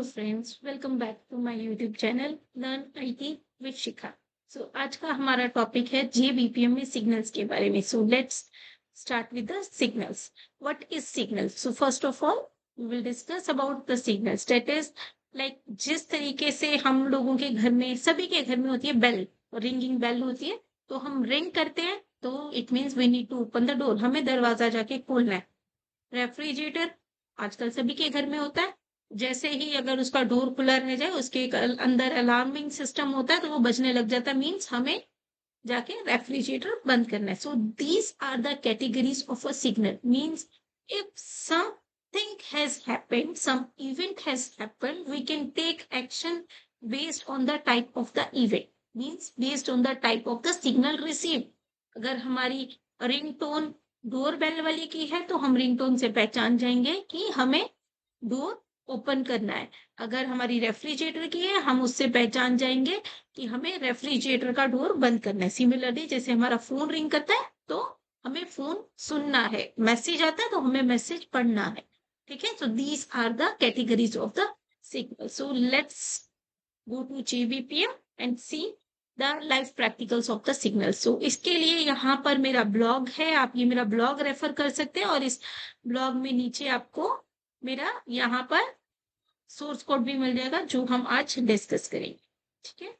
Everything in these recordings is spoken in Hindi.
Hello friends, welcome back to my YouTube channel learn IT with Shikha. आज का हमारा टॉपिक है जेबीपीएम में सिग्नल्स के बारे में। Let's start with the signals. What is signals? First of all we will discuss about the signals. That is like जिस तरीके से हम लोगों के घर में, सभी के घर में होती है बेल, रिंगिंग बेल होती है। तो हम रिंग करते हैं तो it means we need to open the door, हमें दरवाजा जाके खोलना है। रेफ्रिजरेटर आजकल सभी के घर में होता है। जैसे ही अगर उसका डोर खुला रह जाए, उसके अंदर अलार्मिंग सिस्टम होता है तो वो बजने लग जाता है, मीन्स हमें जाके रेफ्रिजरेटर बंद करना है। These are the categories of a signal. Means if something has happened, some event has happened, we can take action based on the type of the event, means based on the type of the signal receive. अगर हमारी रिंग टोन डोर बेल वाली की है तो हम रिंगटोन से पहचान जाएंगे कि हमें डोर ओपन करना है। अगर हमारी रेफ्रिजरेटर की है, हम उससे पहचान जाएंगे कि हमें रेफ्रिजरेटर का डोर बंद करना है। सिमिलरली जैसे हमारा फोन रिंग करता है तो हमें फोन सुनना है, मैसेज आता है तो हमें मैसेज पढ़ना है। ठीक है, these are the categories of the signal. Let's go to JBPM and see the life practicals of the signal. इसके लिए यहाँ पर मेरा ब्लॉग है, आप ये मेरा ब्लॉग रेफर कर सकते हैं और इस ब्लॉग में नीचे आपको मेरा यहाँ पर सोर्स कोड भी मिल जाएगा जो हम आज डिस्कस करेंगे। ठीक है,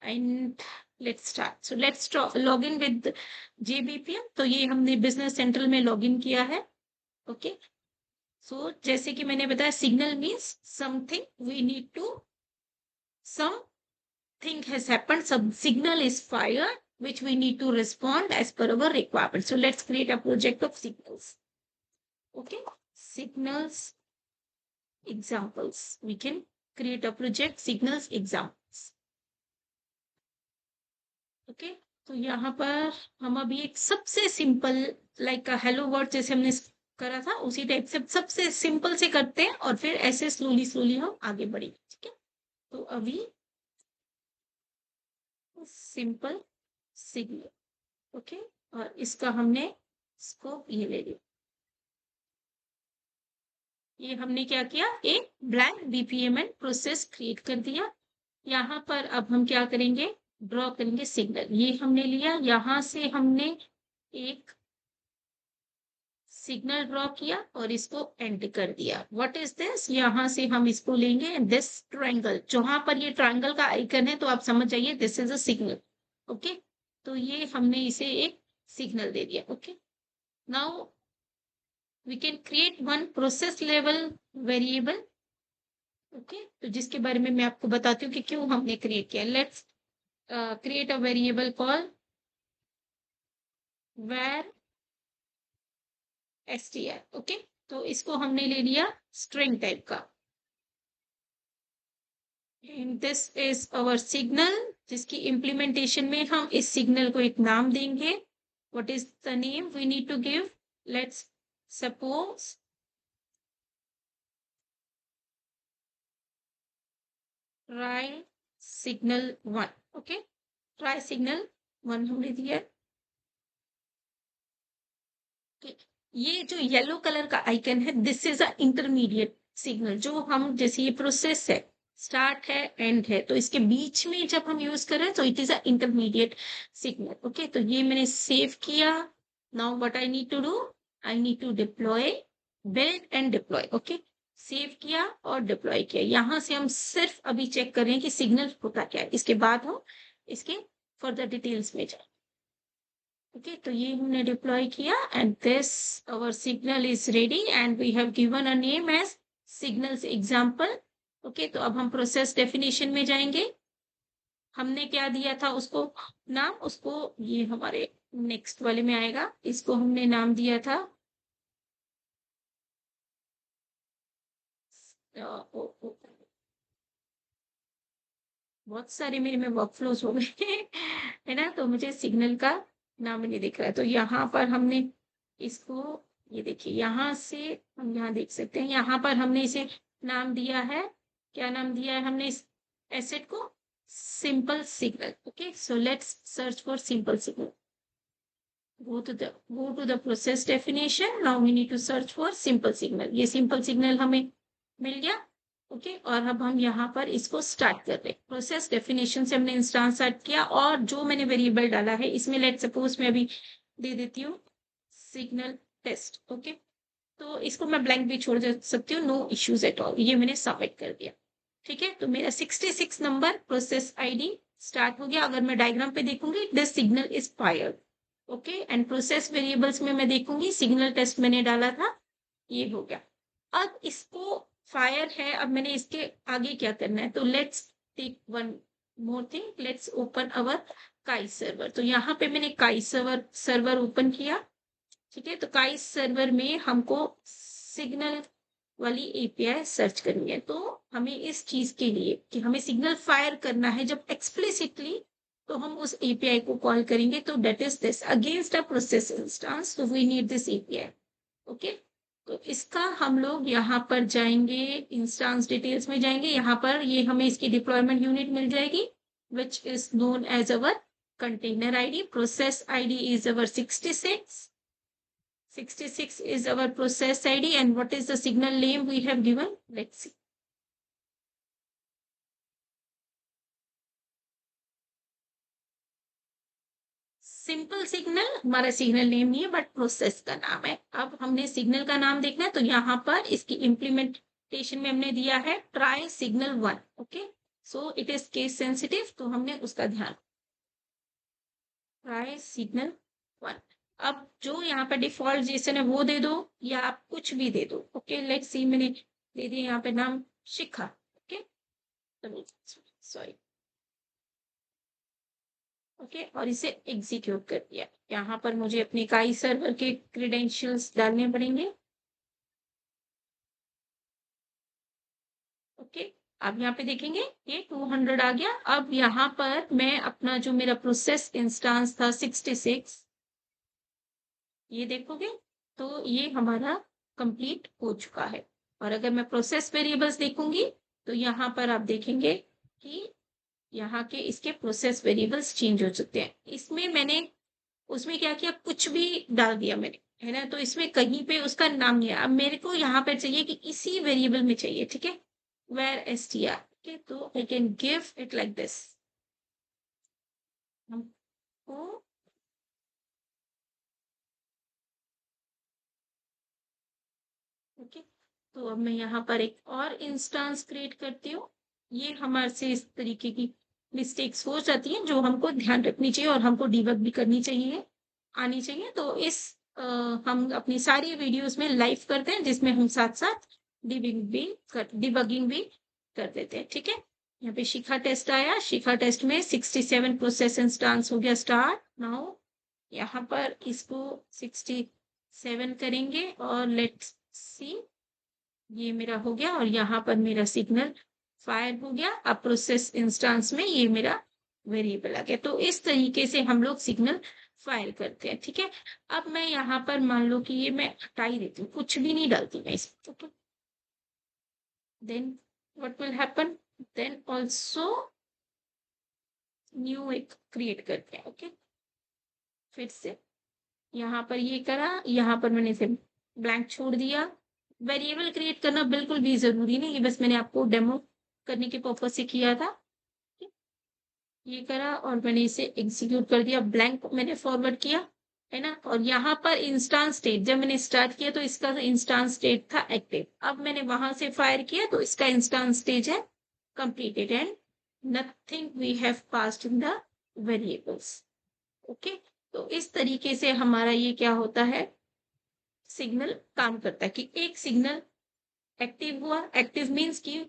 and let's start. Let's log in with JBPM. तो ये हमने बिजनेस सेंट्रल में लॉग इन किया है। ओके, जैसे कि मैंने बताया, signal means something we need to, some thing has happened, some signal is fired, which we need to respond as per our requirement. Let's create a project of signals. Okay, signals examples. We can create a project signals examples. Okay, तो यहाँ पर हम अभी एक सबसे सिंपल लाइक हेलो वर्ड जैसे हमने करा था उसी टाइप से सबसे सिंपल से करते हैं और फिर ऐसे स्लोली स्लोली हम आगे बढ़ेंगे। ठीक है, तो अभी सिंपल सिग्नल। ओके, और इसका हमने स्कोप ये ले लिया। ये हमने क्या किया, एक ब्लैंक बीपीएमएल प्रोसेस क्रिएट कर दिया। यहाँ पर अब हम क्या करेंगे, ड्रॉ करेंगे सिग्नल। ये हमने लिया, यहाँ से हमने एक सिग्नल ड्रॉ किया और इसको एंड कर दिया। What is this? यहाँ से हम इसको लेंगे दिस ट्रायंगल, जहां पर ये ट्रायंगल का आइकन है तो आप समझ जाइए this is a signal. Okay, तो ये हमने इसे एक सिग्नल दे दिया। Okay, now we can create one process level variable। Okay, तो जिसके बारे में मैं आपको बताती हूँ कि क्यों हमने क्रिएट किया। Let's create a variable call where str। Okay, तो इसको हमने ले लिया स्ट्रिंग टाइप का। And this is our signal, जिसकी इम्प्लीमेंटेशन में हम इस सिग्नल को एक नाम देंगे। What is the name we need to give? Let's suppose try signal 1। Okay, try signal 1 हमने दिया। ये जो येलो कलर का आइकन है this is a intermediate signal, जो हम जैसे ये प्रोसेस है, स्टार्ट है एंड है, तो इसके बीच में जब हम यूज कर रहे हैं तो it is a intermediate signal. Okay, तो ये मैंने सेव किया। Now what I need to do, I need to deploy, build and deploy. Okay, save किया और डिप्लॉय किया। यहां से हम सिर्फ अभी चेक कर रहे हैं कि सिग्नल होता क्या है, इसके बाद हम इसके फर्दर डिटेल्स में जाए। ओके, तो ये हमने डिप्लॉय किया and this our signal is ready and we have given a name as signals example. Okay, तो अब हम प्रोसेस डेफिनेशन में जाएंगे। हमने क्या दिया था उसको नाम, उसको ये हमारे नेक्स्ट वाले में आएगा, इसको हमने नाम दिया था बहुत सारे मेरे में वर्क फ्लोज हो गए है ना, तो मुझे सिग्नल का नाम नहीं दिख रहा है। तो यहाँ पर हमने इसको, ये देखिए यहाँ से हम यहाँ देख सकते हैं, यहाँ पर हमने इसे नाम दिया है, क्या नाम दिया है हमने इस एसेट को? Simple signal. Okay, so let's search for simple signal. go to the process definition। now we need to search for simple signal। ये सिंपल सिग्नल हमें मिल गया। ओके, और अब हम यहाँ पर इसको स्टार्ट कर रहे हैं। प्रोसेस डेफिनेशन से हमने इंस्टांस स्टार्ट किया, और जो मैंने वेरिएबल डाला है इसमें लेट सपोज मैं अभी दे देती हूँ सिग्नल टेस्ट। ओके, तो इसको मैं ब्लैंक भी छोड़ दे सकती हूँ, नो इश्यूज एट ऑल। ये मैंने सबमिट कर दिया। ठीक है, तो मेरा 66 नंबर प्रोसेस आईडी स्टार्ट हो गया। अगर मैं डायग्राम पे देखूंगी, this signal is fired. Okay, and process variables में मैं देखूंगी सिग्नल टेस्ट मैंने डाला था, ये हो गया। अब इसको फायर है, अब मैंने इसके आगे क्या करना है, तो let's take one more thing, let's open our KIE server. तो यहाँ पे मैंने काई सर्वर ओपन किया। ठीक है, तो काई सर्वर में हमको सिग्नल वाली एपीआई सर्च करनी है। तो हमें इस चीज के लिए कि हमें सिग्नल फायर करना है जब एक्सप्लिसिटली, तो हम उस एपीआई को कॉल करेंगे। तो that is this against a process instance, तो we need this API. Okay, तो इसका हम लोग यहाँ पर जाएंगे, इंस्टेंस डिटेल्स में जाएंगे। यहाँ पर ये हमें इसकी डिप्लॉयमेंट यूनिट मिल जाएगी, which is known as our container ID. Process ID is our 66. 66 is our process ID, and what is the signal name we have given? Let's see. Simple signal हमारा सिग्नल नेम नहीं है, बट प्रोसेस का नाम है। अब हमने सिग्नल का नाम देखना है, तो यहाँ पर इसकी इम्प्लीमेंटेशन में हमने दिया है try signal 1। Okay, so it is case sensitive, तो हमने उसका ध्यान, ट्राई सिग्नल 1। अब जो यहाँ पर डिफॉल्ट जेसन है वो दे दो, या आप कुछ भी दे दो। ओके, लेट्स सी, मैंने दे दिया यहाँ पे नाम शिखा। Okay, sorry. ओके, और इसे एग्जीक्यूट कर दिया। यहाँ पर मुझे अपने काई सर्वर के क्रीडेंशियल्स डालने पड़ेंगे। ओके, अब यहाँ पे देखेंगे ये 200 आ गया। अब यहाँ पर मैं अपना जो मेरा प्रोसेस इंस्टेंस था 66, ये देखोगे तो ये हमारा कंप्लीट हो चुका है। और अगर मैं प्रोसेस वेरिएबल्स देखूंगी, तो यहाँ पर आप देखेंगे कि यहाँ के इसके प्रोसेस वेरिएबल्स चेंज हो चुके हैं। इसमें मैंने उसमें क्या किया, कुछ भी डाल दिया मैंने, है ना, तो इसमें कहीं पे उसका नाम नहीं है। अब मेरे को यहाँ पे चाहिए कि इसी वेरिएबल में चाहिए। ठीक है, where S T R. Okay, तो I can give it like this. हमको ओके, तो अब मैं यहाँ पर एक और इंस्टेंस क्रिएट करती हूँ। ये हमारे से इस तरीके की मिस्टेक्स हो जाती हैं, जो हमको ध्यान रखनी चाहिए और हमको डिबग भी करनी चाहिए, आनी चाहिए। तो हम अपनी सारी वीडियोस में लाइव करते हैं, जिसमें हम साथ साथ डिबगिंग भी कर देते हैं। ठीक है, यहाँ पे शिखा टेस्ट आया। शिखा टेस्ट में 67 प्रोसेस इंस्टेंस हो गया स्टार्ट। नाउ यहाँ पर इसको 67 करेंगे, और लेट्स सी, ये मेरा हो गया। और यहाँ पर मेरा सिग्नल फायर हो गया। अब प्रोसेस इंस्टेंस में ये मेरा वेरिएबल आ गया। तो इस तरीके से हम लोग सिग्नल फायर करते हैं। ठीक है, अब मैं यहाँ पर मान लो कि ये मैं हटा ही देती हूँ, कुछ भी नहीं डालती मैं इसमें। Then what will happen, then also new एक क्रिएट करते हैं। ओके, फिर से यहाँ पर ये करा, यहाँ पर मैंने इसे ब्लैंक छोड़ दिया। वेरिएबल क्रिएट करना बिल्कुल भी जरूरी नहीं, ये बस मैंने आपको डेमो करने के पर्पज से किया था। ये करा और मैंने इसे एग्जीक्यूट कर दिया, ब्लैंक मैंने फॉरवर्ड किया, है ना। और यहाँ पर इंस्टांस स्टेट, जब मैंने स्टार्ट किया तो इसका इंस्टांस स्टेट था एक्टिव। अब मैंने वहां से फायर किया तो इसका इंस्टांस स्टेज है completed, and nothing we have passed in the variables. Okay, तो इस तरीके से हमारा ये क्या होता है, सिग्नल काम करता है कि एक सिग्नल एक्टिव हुआ। एक्टिव मीन्स कि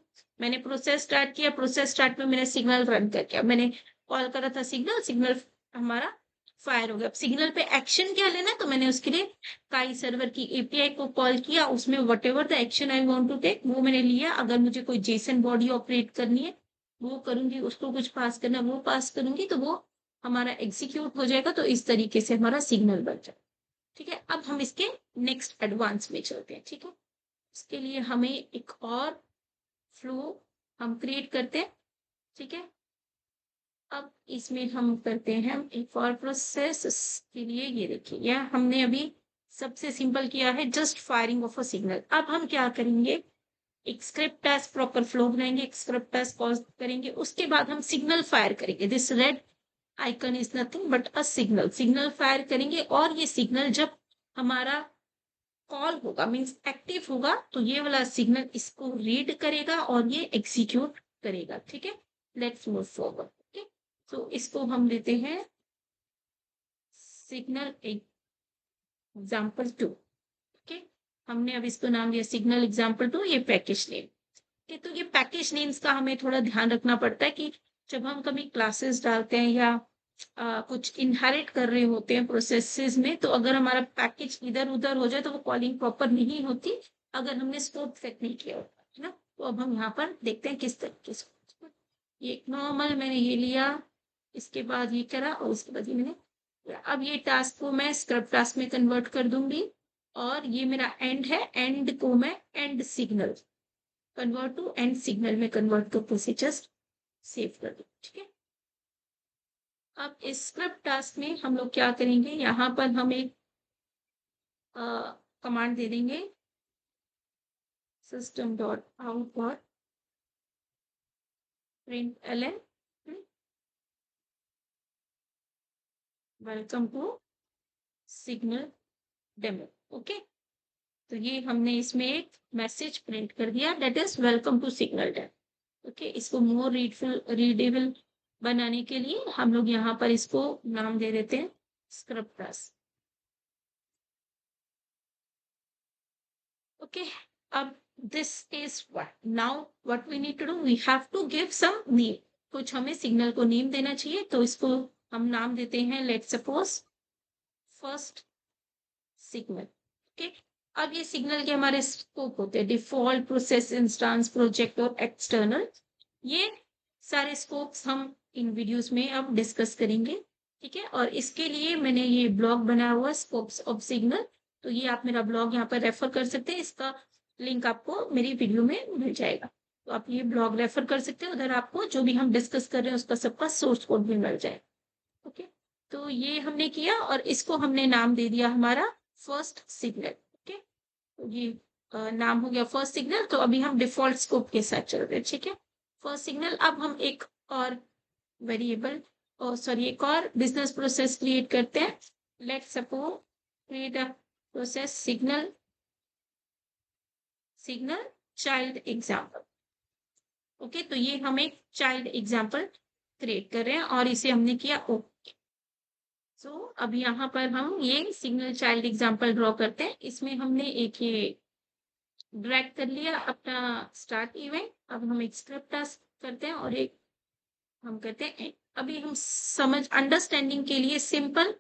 मैंने प्रोसेस स्टार्ट किया, प्रोसेस स्टार्ट में मैंने सिग्नल रन कर किया, मैंने कॉल करा था सिग्नल, सिग्नल हमारा फायर हो गया। अब सिग्नल पे एक्शन क्या लेना है, तो मैंने उसके लिए काई सर्वर की एपीआई को कॉल किया, उसमें whatever the action I want to take वो मैंने लिया। अगर मुझे कोई जेसन बॉडी ऑपरेट करनी है वो करूंगी, उसको कुछ पास करना वो पास करूंगी, तो वो हमारा एग्जीक्यूट हो जाएगा। तो इस तरीके से हमारा सिग्नल बन जाएगा। ठीक है, अब हम इसके नेक्स्ट एडवांस में चलते हैं। ठीक है, इसके लिए हमें एक और फ्लो हम क्रिएट करते हैं। ठीक है, अब इसमें हम करते हैं एक और प्रोसेस के लिए। ये देखिए, यह हमने अभी सबसे सिंपल किया है, just firing of a signal. अब हम क्या करेंगे, एक स्क्रिप्ट टास्क प्रॉपर फ्लो बनाएंगे, एक स्क्रिप्ट टास्क पॉज करेंगे, उसके बाद हम सिग्नल फायर करेंगे। This red icon is nothing but a signal, signal fire करेंगे और ये सिग्नल जब हमारा कॉल होगा मीन्स एक्टिव होगा तो ये वाला सिग्नल इसको रीड करेगा और ये एग्जीक्यूट करेगा। ठीक है, लेट्स मूव फॉरवर्ड। ओके, तो इसको हम लेते हैं सिग्नल एग्जाम्पल 2। ओके, हमने अब इसको नाम दिया सिग्नल एग्जाम्पल 2, ये पैकेज नेम। ओके, तो ये पैकेज नेम्स का हमें थोड़ा ध्यान रखना पड़ता है कि जब हम कभी क्लासेस डालते हैं या कुछ इनहेरिट कर रहे होते हैं प्रोसेसेस में, तो अगर हमारा पैकेज इधर उधर हो जाए तो वो कॉलिंग प्रॉपर नहीं होती अगर हमने स्कोप सेट नहीं किया होता है ना। तो अब हम यहाँ पर देखते हैं किस तरीके से। ये एक नॉर्मल मैंने ये लिया, इसके बाद ये करा और उसके बाद ये मैंने, अब ये टास्क को मैं स्क्रब टास्क में कन्वर्ट कर दूंगी और ये मेरा एंड है, एंड को मैं end signal convert to end signal में कन्वर्ट करके उसे जस्ट सेव कर दूँ। ठीक है, अब इस स्क्रिप्ट टास्क में हम लोग क्या करेंगे, यहाँ पर हम एक कमांड दे देंगे system dot out dot println welcome to signal demo. Okay, तो ये हमने इसमें एक मैसेज प्रिंट कर दिया that is welcome to signal demo. Okay, इसको मोर रीडेबल बनाने के लिए हम लोग यहाँ पर इसको नाम दे देते हैं script task. Okay, this is what now what we need to do, we have to give some name। कुछ हमें सिग्नल को नेम देना चाहिए, तो इसको हम नाम देते हैं let's suppose first signal. Okay, अब ये सिग्नल के हमारे स्कोप होते हैं डिफॉल्ट, प्रोसेस, इंस्टेंस, प्रोजेक्ट और एक्सटर्नल। ये सारे स्कोप्स हम इन वीडियोस में अब डिस्कस करेंगे। ठीक है, और इसके लिए मैंने ये ब्लॉग बनाया हुआ स्कोप्स ऑफ सिग्नल, तो ये आप मेरा ब्लॉग यहाँ पर रेफर कर सकते हैं, इसका लिंक आपको मेरी वीडियो में मिल जाएगा, तो आप ये ब्लॉग रेफर कर सकते हैं, उधर आपको जो भी हम डिस्कस कर रहे हैं उसका सबका सोर्स कोड भी मिल जाएगा। ओके, तो ये हमने किया और इसको हमने नाम दे दिया हमारा फर्स्ट सिग्नल। ओके, तो ये नाम हो गया फर्स्ट सिग्नल। तो अभी हम डिफॉल्ट स्कोप के साथ चल रहे हैं। ठीक है, फर्स्ट सिग्नल। अब हम एक और वेरिएबल सॉरी एक और बिजनेस प्रोसेस क्रिएट करते हैं। Let's suppose create a process signal child example. Okay, तो ये हम एक चाइल्ड एग्जाम्पल क्रिएट कर रहे हैं और इसे हमने किया ओके। सो अब यहाँ पर हम ये सिग्नल चाइल्ड एग्जाम्पल ड्रॉ करते हैं। इसमें हमने एक ये ड्रैग कर लिया अपना स्टार्ट इवेंट। अब हम एक स्क्रिप्ट टास्क करते हैं और एक हम करते हैं, अभी हम समझ अंडरस्टैंडिंग के लिए सिंपल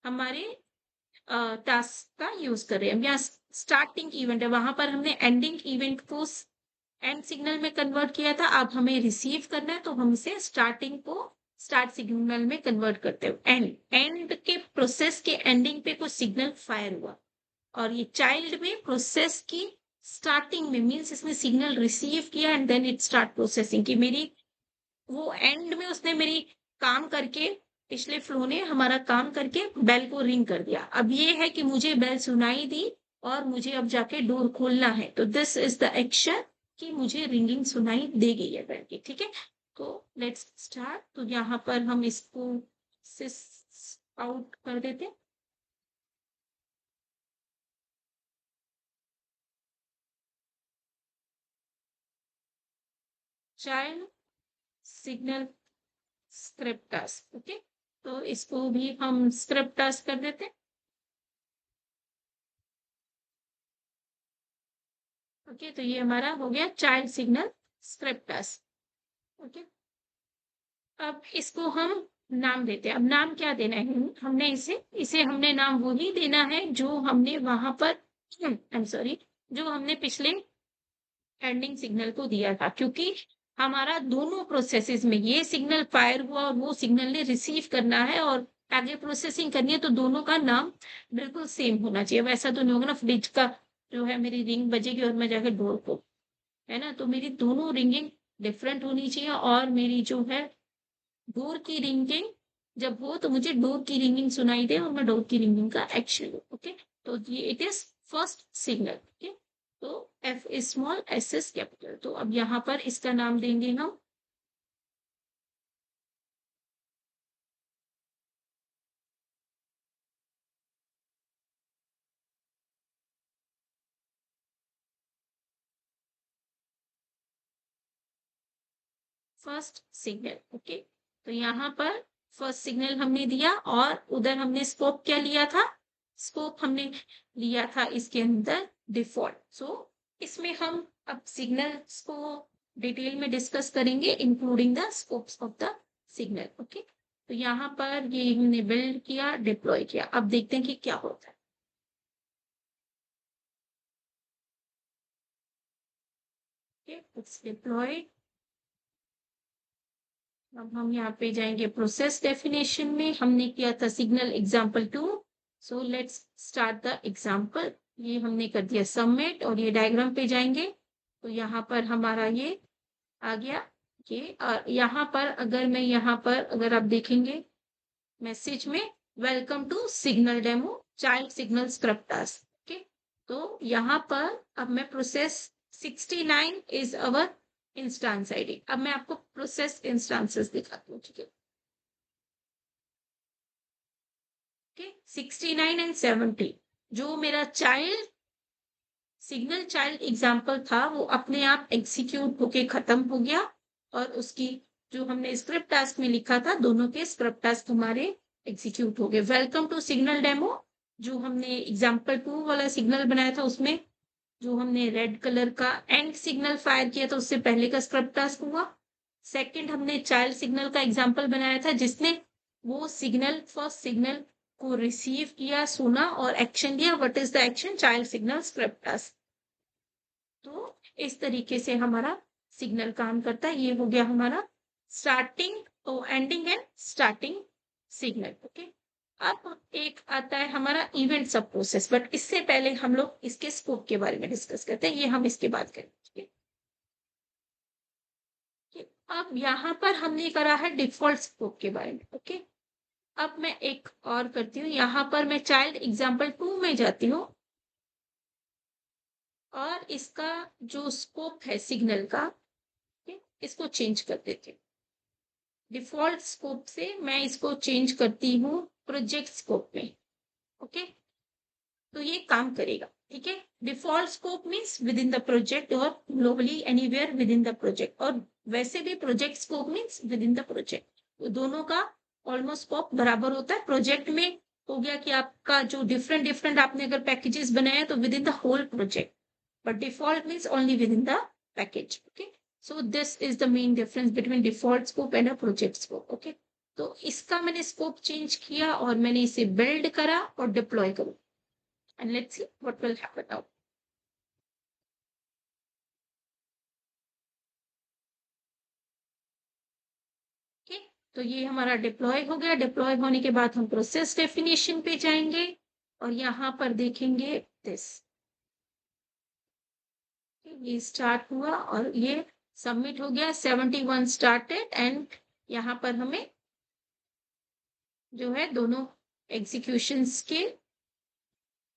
हमारे टास्क का यूज कर रहे हैं। यहाँ स्टार्टिंग इवेंट है, वहां पर हमने एंडिंग इवेंट को एंड सिग्नल में कन्वर्ट किया था। अब हमें रिसीव करना है तो हम इसे स्टार्टिंग को स्टार्ट सिग्नल में कन्वर्ट करते हैं। एंड के प्रोसेस के एंडिंग पे कुछ सिग्नल फायर हुआ और ये चाइल्ड में प्रोसेस की स्टार्टिंग में मीन्स इसने सिग्नल रिसीव किया and then it start processing की मेरी वो एंड में उसने मेरी काम करके पिछले फ्लो ने हमारा काम करके बेल को रिंग कर दिया। अब ये है कि मुझे बेल सुनाई दी और मुझे अब जाके डोर खोलना है, तो दिस इज द एक्शन कि मुझे रिंगिंग सुनाई दे गई है बेल की। ठीक है, तो लेट्स स्टार्ट। तो यहाँ पर हम इसको आउट कर देते हैं। Child signal script task. Okay, तो इसको भी हम स्क्रिप्ट टास्क कर देते हैं। ओके, तो ये हमारा हो गया child signal script task. Okay, अब इसको हम नाम देते हैं। अब नाम क्या देना है, हमने इसे हमने नाम वही देना है जो हमने वहां पर आई एम सॉरी जो हमने पिछले एंडिंग सिग्नल को दिया था, क्योंकि हमारा दोनों प्रोसेसेस में ये सिग्नल फायर हुआ और वो सिग्नल ने रिसीव करना है और आगे प्रोसेसिंग करनी है, तो दोनों का नाम बिल्कुल सेम होना चाहिए। वैसा तो नहीं होगा ना फ्रिज का जो है मेरी रिंग बजेगी और मैं जाकर डोर को, है ना, तो मेरी दोनों रिंगिंग डिफरेंट होनी चाहिए और मेरी जो है डोर की रिंगिंग जब हो तो मुझे डोर की रिंगिंग सुनाई दे और मैं डोर की रिंगिंग का एक्शन लूं। ओके, तो ये it is first signal. Okay, तो F is small, S is capital। तो अब यहाँ पर इसका नाम देंगे हम फर्स्ट सिग्नल। ओके, तो यहाँ पर फर्स्ट सिग्नल हमने दिया और उधर हमने स्कोप क्या लिया था, स्कोप हमने लिया था इसके अंदर डिफॉल्ट। सो इसमें हम अब सिग्नल्स को डिटेल में डिस्कस करेंगे including the scopes of the signal. Okay, तो यहाँ पर ये हमने बिल्ड किया, डिप्लॉय किया। अब देखते हैं कि क्या होता है। It's deployed. अब हम यहाँ पे जाएंगे प्रोसेस डेफिनेशन में, हमने किया था signal example 2। So let's start the example. ये हमने कर दिया सबमिट और ये डायग्राम पे जाएंगे तो यहाँ पर हमारा ये आ गया ये। और यहाँ पर अगर आप देखेंगे मैसेज में welcome to signal demo child signal scrub task. Okay, तो यहाँ पर अब मैं process 69 is our instance ID. अब मैं आपको प्रोसेस इंस्टांसेस दिखाती हूँ। ठीक है, ओके, 69 एंड 70 जो मेरा चाइल्ड सिग्नल चाइल्ड एग्जाम्पल था वो अपने आप एग्जीक्यूट होके खत्म हो गया और उसकी जो हमने स्क्रिप्ट टास्क में लिखा था दोनों के स्क्रिप्ट टास्क हमारे एग्जीक्यूट हो गए। वेलकम टू सिग्नल डेमो जो हमने एग्जाम्पल 2 वाला सिग्नल बनाया था उसमें जो हमने रेड कलर का एंड सिग्नल फायर किया था उससे पहले का स्क्रब टास्क हुआ। सेकंड हमने चाइल्ड सिग्नल का एग्जांपल बनाया था जिसने वो सिग्नल फर्स्ट सिग्नल को रिसीव किया, सुना और एक्शन लिया। What is the action, child signal scrub task. तो इस तरीके से हमारा सिग्नल काम करता है। ये हो गया हमारा स्टार्टिंग और ending and starting signal. Okay, अब एक आता है हमारा इवेंट सब प्रोसेस, बट इससे पहले हम लोग इसके स्कोप के बारे में डिस्कस करते हैं, ये हम इसके बाद करेंगे। अब यहाँ पर हमने करा है डिफॉल्ट स्कोप के बारे में। ओके, अब मैं एक और करती हूँ, यहाँ पर मैं चाइल्ड एग्जाम्पल 2 में जाती हूँ और इसका जो स्कोप है सिग्नल का इसको चेंज कर देती हूँ। डिफॉल्ट स्कोप से मैं इसको चेंज करती हूँ प्रोजेक्ट स्कोप में। ओके, तो ये काम करेगा। ठीक है, default scope means within the project और globally anywhere within the project, और वैसे भी project scope means within the project. तो दोनों का ऑलमोस्ट स्कोप बराबर होता है। प्रोजेक्ट में हो गया कि आपका जो डिफरेंट डिफरेंट आपने अगर पैकेजेस बनाए तो within the whole project, but default means only within the package. Okay, so this is the main difference between default scope and a project scope. Okay, तो इसका मैंने स्कोप चेंज किया और मैंने इसे बिल्ड करा और डिप्लॉय करूँ and let's see what will happen now. Okay, तो ये हमारा डिप्लॉय हो गया। डिप्लॉय होने के बाद हम प्रोसेस डेफिनेशन पे जाएंगे और यहाँ पर देखेंगे दिस, ये स्टार्ट हुआ और ये सबमिट हो गया। 71 स्टार्टेड एंड यहाँ पर हमें जो है दोनों एग्जीक्यूशंस के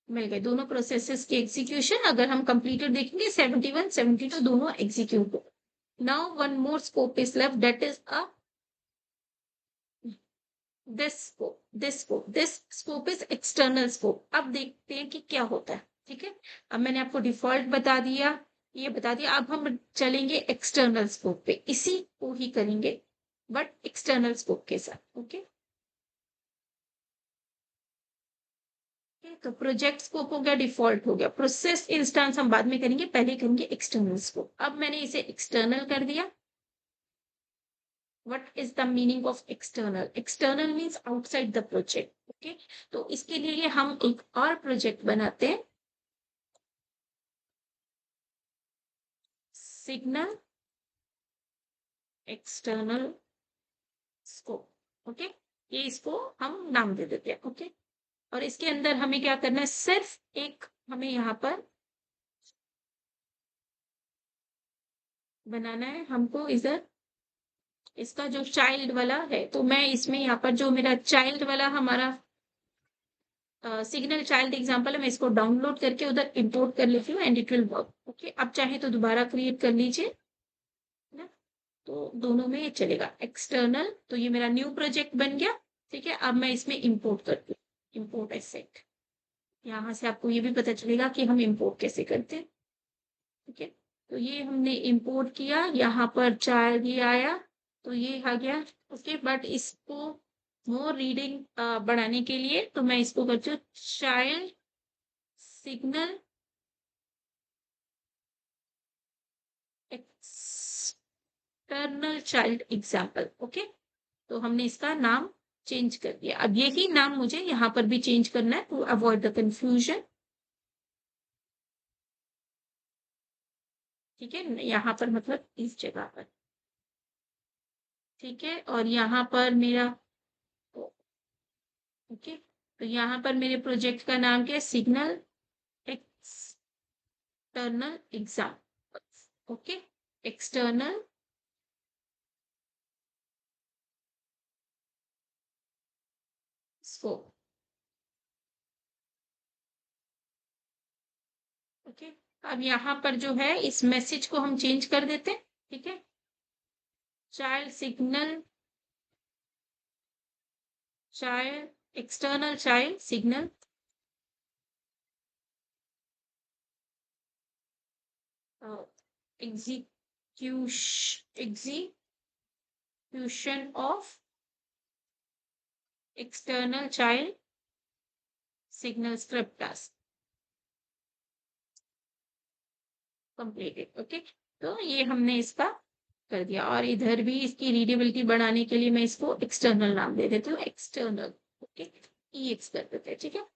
मिल गए, दोनों प्रोसेसेस के एग्जीक्यूशन अगर हम कंप्लीटेड देखेंगे 71 72 दोनों एग्जीक्यूट हो। Now one more scope is left that is a this scope is external scope. अब देखते हैं कि क्या होता है। ठीक है, अब मैंने आपको डिफॉल्ट बता दिया, ये बता दिया। अब हम चलेंगे एक्सटर्नल स्कोप पे, इसी को ही करेंगे बट एक्सटर्नल स्कोप के साथ। ओके, तो प्रोजेक्ट स्कोप हो गया, डिफॉल्ट हो गया। प्रोसेस इंस्टेंस हम बाद में करेंगे, पहले करेंगे एक्सटर्नल स्कोप। अब मैंने इसे एक्सटर्नल कर दिया। What is the meaning of external, external means outside the project. Okay, तो इसके लिए हम एक और प्रोजेक्ट बनाते हैं, सिग्नल एक्सटर्नल स्कोप। ओके, ये इसको हम नाम दे देते हैं। ओके, और इसके अंदर हमें क्या करना है, सिर्फ एक हमें यहाँ पर बनाना है, हमको इधर इसका जो चाइल्ड वाला है, तो मैं इसमें यहाँ पर जो मेरा चाइल्ड वाला हमारा सिग्नल चाइल्ड एग्जांपल है, मैं इसको डाउनलोड करके उधर इंपोर्ट कर लेती हूँ and it will work. Okay, अब चाहे तो दोबारा क्रिएट कर लीजिए ना, तो दोनों में ये चलेगा। एक्सटर्नल, तो ये मेरा न्यू प्रोजेक्ट बन गया। ठीक है, अब मैं इसमें इंपोर्ट करती हूँ, इंपोर्ट एसेट। यहाँ से आपको ये भी पता चलेगा कि हम इंपोर्ट कैसे करते हैं। ठीक है, तो ये हमने इंपोर्ट किया, यहाँ पर चाइल्ड ये आया, तो ये आ गया। ओके, बट इसको मोर रीडिंग बढ़ाने के लिए तो मैं इसको करती हूँ child signal external child example. Okay, तो हमने इसका नाम चेंज कर दिया। अब यही नाम मुझे यहाँ पर भी चेंज करना है टू अवॉइड द कंफ्यूजन। ठीक है, यहाँ पर मतलब इस जगह पर। ठीक है, और यहाँ पर मेरा, ओके, तो यहाँ पर मेरे प्रोजेक्ट का नाम क्या है, signal external exam. Okay, external scope. Okay, अब यहाँ पर जो है इस मैसेज को हम चेंज कर देते हैं। ठीक है, child signal, child external child signal execution of external child signal script task completed. Okay, तो ये हमने इसका कर दिया, और इधर भी इसकी रीडेबिलिटी बढ़ाने के लिए मैं इसको एक्सटर्नल नाम दे देती हूँ, एक्सटर्नल। ओके, ईएक्स कर देते हैं। ठीक है,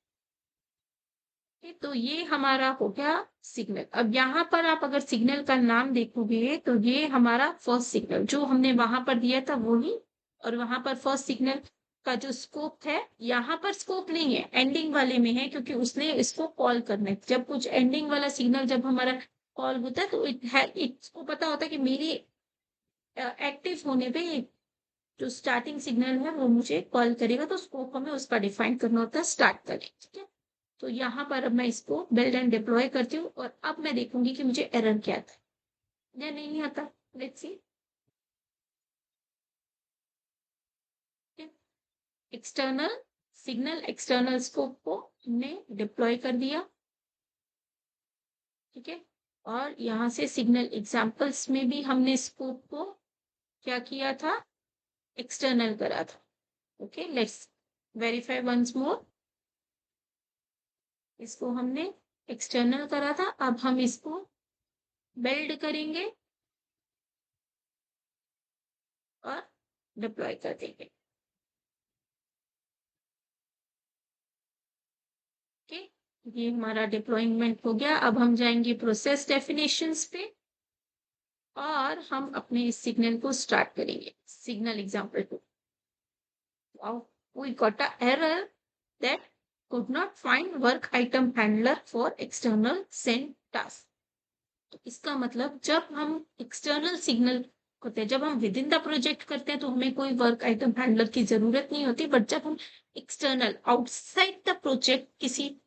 तो ये हमारा हो गया सिग्नल। अब यहाँ पर आप अगर सिग्नल का नाम देखोगे तो ये हमारा फर्स्ट सिग्नल जो हमने वहां पर दिया था वही, और वहां पर फर्स्ट सिग्नल का जो स्कोप है, यहाँ पर स्कोप नहीं है, एंडिंग वाले में है, क्योंकि उसने इसको कॉल करना है। जब कुछ एंडिंग वाला सिग्नल जब हमारा कॉल होता है तो इसको पता होता है कि मेरी एक्टिव होने पे जो स्टार्टिंग सिग्नल है वो मुझे कॉल करेगा, तो स्कोप हमें उसका डिफाइन करना होता है स्टार्ट करें। ठीक है, तो यहाँ पर अब मैं इसको बिल्ड एंड डिप्लॉय करती हूँ, और अब मैं देखूंगी कि मुझे एरर क्या आता है या नहीं आता। Let's see. External signal external scope को हमने डिप्लॉय कर दिया। ठीक है, और यहाँ से सिग्नल एग्जाम्पल्स में भी हमने स्कोप को क्या किया था, एक्सटर्नल करा था। Okay, let's verify once more. इसको हमने एक्सटर्नल करा था, अब हम इसको बिल्ड करेंगे और डिप्लॉय कर देंगे। ओके, ये हमारा डिप्लॉयमेंट हो गया। अब हम जाएंगे प्रोसेस डेफिनेशंस पे, और हम अपने इस सिग्नल को स्टार्ट करेंगे। Signal example 2। Wow, we got a error that could not find work item handler for external send task। तो इसका मतलब जब हम एक्सटर्नल सिग्नल होते हैं, जब हम विद इन द प्रोजेक्ट करते हैं तो हमें कोई वर्क आइटम हैंडलर की जरूरत नहीं होती, बट जब हम एक्सटर्नल आउटसाइड द प्रोजेक्ट किसी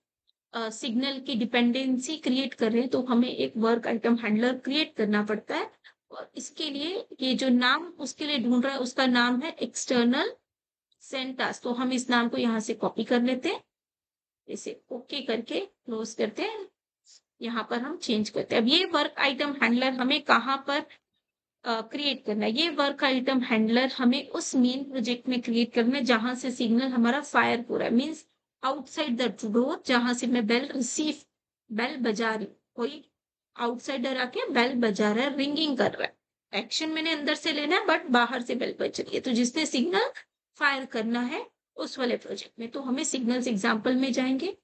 सिग्नल की डिपेंडेंसी क्रिएट कर रहे हैं तो हमें एक वर्क आइटम हैंडलर क्रिएट करना पड़ता है। और इसके लिए ये जो नाम उसके लिए ढूंढ रहा है उसका नाम है एक्सटर्नल सेंड टास्क। तो हम इस नाम को यहाँ से कॉपी कर लेते हैं, इसे ओके करके क्लोज करते हैं, यहाँ पर हम चेंज करते हैं। अब ये वर्क आइटम हैंडलर हमें कहाँ पर क्रिएट करना है, ये वर्क आइटम हैंडलर हमें उस मेन प्रोजेक्ट में क्रिएट करना है जहां से सिग्नल हमारा फायर हो रहा है, मीन्स आउटसाइड द डोर, जहां से मैं बेल रिसीव, बेल बजा रही, कोई आउटसाइडर आके बेल बजा रहा है, रिंगिंग कर रहा है। एक्शन मैंने अंदर से लेना है बट बाहर से बेल बज रही है, तो जिसने सिग्नल फायर करना है उस वाले प्रोजेक्ट में। तो हमें सिग्नल्स एग्जाम्पल में जाएंगे,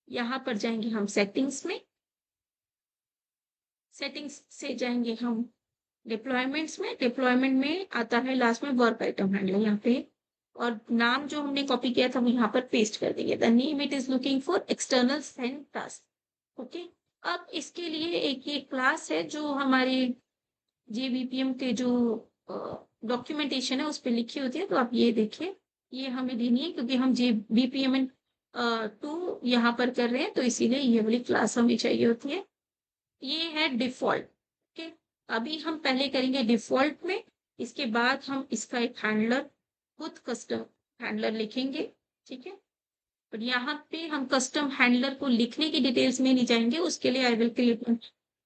यहाँ पर जाएंगे हम सेटिंग्स में, सेटिंग्स से जाएंगे हम डिप्लॉयमेंट्स में, डिप्लॉयमेंट में आता है लास्ट में वर्क आइटम हैंडलर यहाँ पे, और नाम जो हमने कॉपी किया था वो यहाँ पर पेस्ट कर देंगे, the name it is looking for external send task. Okay, अब इसके लिए एक ये क्लास है जो हमारे जेबीपीएम के जो डॉक्यूमेंटेशन है उस पर लिखी होती है, तो आप ये देखिए, ये हमें देनी है क्योंकि हम जेबीपीएम टू यहाँ पर कर रहे हैं, तो इसीलिए ये वाली क्लास हमें चाहिए होती है। ये है डिफ़ॉल्ट, ओके। अभी हम पहले करेंगे डिफ़ॉल्ट में, इसके बाद हम इसका एक हैंडलर, खुद कस्टम हैंडलर लिखेंगे, ठीक है। और यहाँ पे हम कस्टम हैंडलर को लिखने की डिटेल्स में नहीं जाएंगे, उसके लिए I will create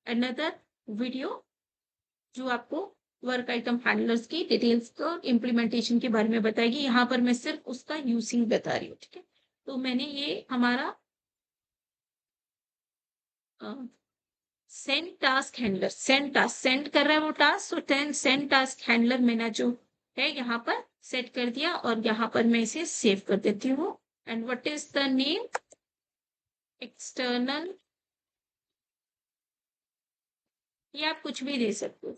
another video जो आपको वर्क आइटम हैंडलर्स की डिटेल्स को इम्प्लीमेंटेशन के बारे में बताएगी। यहाँ पर मैं सिर्फ उसका यूजिंग बता रही हूँ, ठीक है। तो मैंने ये हमारा सेंड टास्क हैंडलर, सेंड कर रहा है वो टास्क, तो सेंड टास्क हैंडलर मैंने जो है यहाँ पर सेट कर दिया, और यहाँ पर मैं इसे सेव कर देती हूँ। And what is the name, external, ये आप कुछ भी दे सकते हो,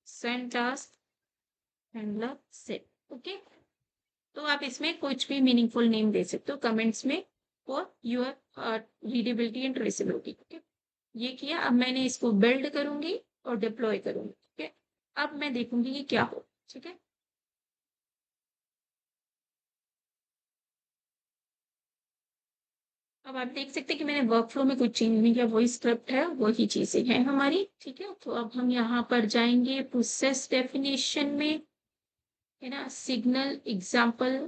send task handler set, okay. तो आप इसमें कुछ भी मीनिंगफुल नेम दे सकते हो कमेंट्स में for your readability and traceability, okay. ये किया, अब मैंने इसको बिल्ड करूंगी और डिप्लॉय करूंगी, ठीक है। अब मैं देखूंगी कि क्या हो, ठीक है। अब आप देख सकते हैं कि मैंने वर्क फ्लो में कुछ चेंज नहीं किया, वही स्क्रिप्ट है, वही चीजें हैं हमारी, ठीक है। तो अब हम यहाँ पर जाएंगे प्रोसेस डेफिनेशन में, है ना, सिग्नल एग्जाम्पल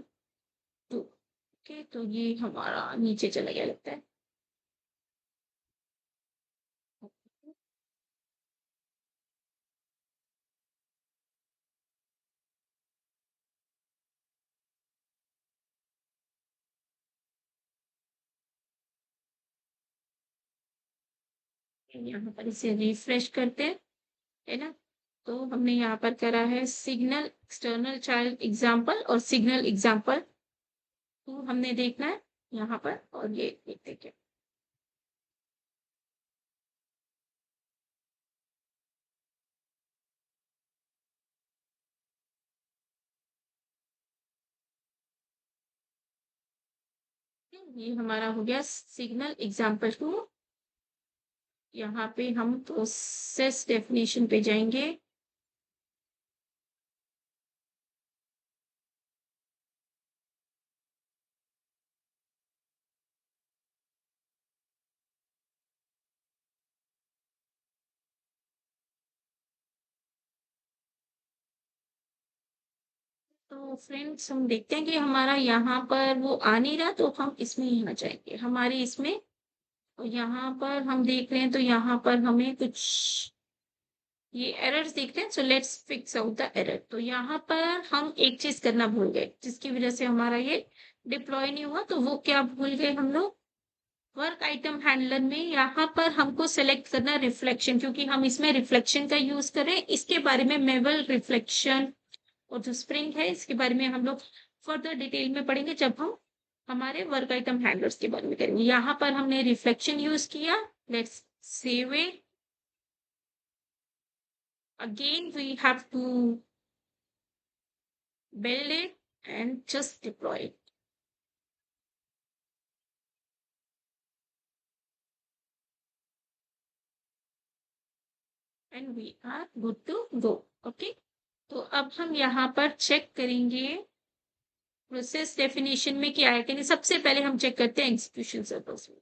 टू, ओके। तो ये हमारा नीचे चला गया लगता है। यहाँ पर इसे रिफ्रेश करते हैं, है ना। तो हमने यहाँ पर करा है सिग्नल एक्सटर्नल चाइल्ड एग्जाम्पल और सिग्नल एग्जाम्पल टू हमने देखना है यहाँ पर, और ये देखते हैं। ये हमारा हो गया सिग्नल एग्जाम्पल टू। यहाँ पे हम प्रोसेस डेफिनेशन पे जाएंगे। तो फ्रेंड्स हम देखते हैं कि हमारा यहाँ पर वो आ नहीं रहा, तो हम इसमें ही आ जाएंगे हमारे इसमें। और यहाँ पर हम देख रहे हैं, तो यहाँ पर हमें कुछ ये एरर्स दिख रहे हैं, so let's fix out the error. तो यहाँ पर हम एक चीज करना भूल गए, जिसकी वजह से हमारा ये डिप्लॉय नहीं हुआ। तो वो क्या भूल गए हम लोग, वर्क आइटम हैंडलर में यहाँ पर हमको सेलेक्ट करना रिफ्लेक्शन, क्योंकि हम इसमें रिफ्लेक्शन का यूज करें। इसके बारे में मेवल रिफ्लेक्शन और जो स्प्रिंग है, इसके बारे में हम लोग फर्दर डिटेल में पढ़ेंगे जब हम हमारे वर्क आइटम हैंडलर्स के बारे में करेंगे। यहाँ पर हमने रिफ्लेक्शन यूज किया, let's save it. again we have to build it and just deploy it. And we are good to go. Okay. तो अब हम यहाँ पर चेक करेंगे प्रोसेस डेफिनेशन में क्या है कि नहीं। सबसे पहले हम चेक करते हैं एग्जीक्यूशन सर्विस में।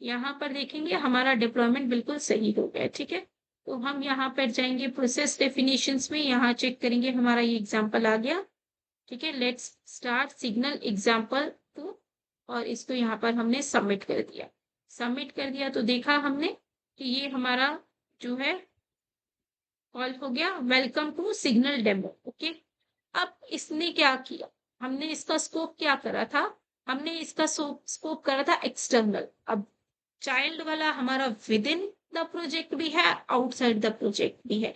यहाँ पर देखेंगे हमारा डिप्लॉयमेंट बिल्कुल सही हो गया, ठीक है। तो हम यहाँ पर जाएंगे प्रोसेस डेफिनेशंस में, यहाँ चेक करेंगे हमारा ये एग्जाम्पल आ गया, ठीक है। Let's start signal example two, और इसको यहाँ पर हमने सबमिट कर दिया। सबमिट कर दिया तो देखा हमने कि ये हमारा जो है कॉल हो गया, welcome to signal demo, okay. अब इसने क्या किया, हमने इसका स्कोप क्या करा था, हमने इसका स्कोप करा था एक्सटर्नल। अब चाइल्ड वाला हमारा विद इन द प्रोजेक्ट भी है, आउटसाइड द प्रोजेक्ट भी है।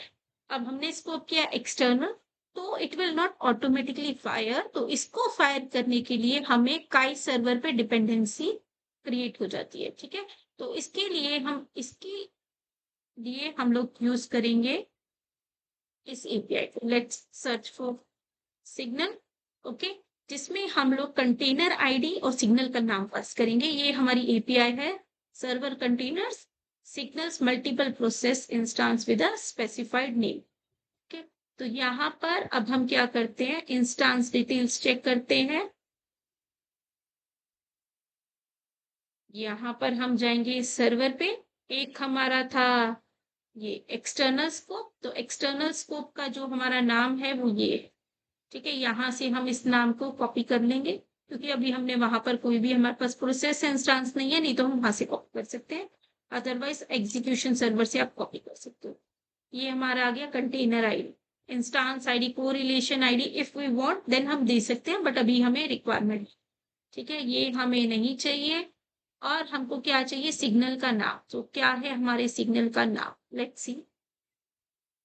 अब हमने स्कोप किया एक्सटर्नल, तो it will not automatically fire. तो इसको फायर करने के लिए हमें काई सर्वर पे डिपेंडेंसी क्रिएट हो जाती है, ठीक है। तो इसके लिए हम लोग यूज करेंगे इस एपीआई को। Let's search for signal, okay, जिसमें हम लोग कंटेनर आईडी और सिग्नल का नाम पास करेंगे। ये हमारी एपीआई है, server containers signals multiple process instance with a specified name, okay. तो यहाँ पर अब हम क्या करते हैं, इंस्टेंस डिटेल्स चेक करते हैं। यहाँ पर हम जाएंगे सर्वर पे। एक हमारा था ये एक्सटर्नल स्कोप, तो एक्सटर्नल स्कोप का जो हमारा नाम है वो ये है। ठीक है, यहाँ से हम इस नाम को कॉपी कर लेंगे, क्योंकि अभी हमने वहां पर कोई भी हमारे पास प्रोसेस इंस्टांस नहीं है, नहीं तो हम वहां से कॉपी कर सकते हैं, अदरवाइज एग्जीक्यूशन सर्वर से आप कॉपी कर सकते हो। ये हमारा आ गया container ID, instance ID, correlation ID, if we want then हम दे सकते हैं, बट अभी हमें रिक्वायरमेंट, ठीक है, ये हमें नहीं चाहिए। और हमको क्या चाहिए, सिग्नल का नाम। तो क्या है हमारे सिग्नल का नाम, लेट्स सी।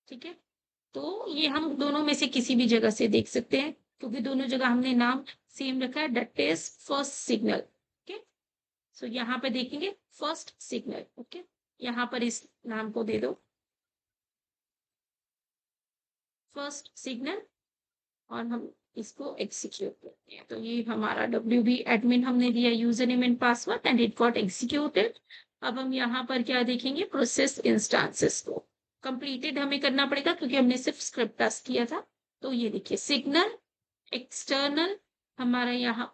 ठीक है, तो ये हम दोनों में से किसी भी जगह से देख सकते हैं, क्योंकि दोनों जगह हमने नाम सेम रखा है, that is first signal. Okay, so यहाँ पे देखेंगे फर्स्ट सिग्नल। ओके, यहाँ पर इस नाम को दे दो फर्स्ट सिग्नल, और हम इसको एग्जीक्यूट करते हैं। तो ये हमारा WB एडमिन हमने दिया user name and password and it got executed. अब हम यहाँ पर क्या देखेंगे, प्रोसेस इंस्टांसेस को कंप्लीटेड हमें करना पड़ेगा, क्योंकि हमने सिर्फ स्क्रिप्ट टास्क किया था। तो ये देखिए सिग्नल एक्सटर्नल हमारा यहाँ,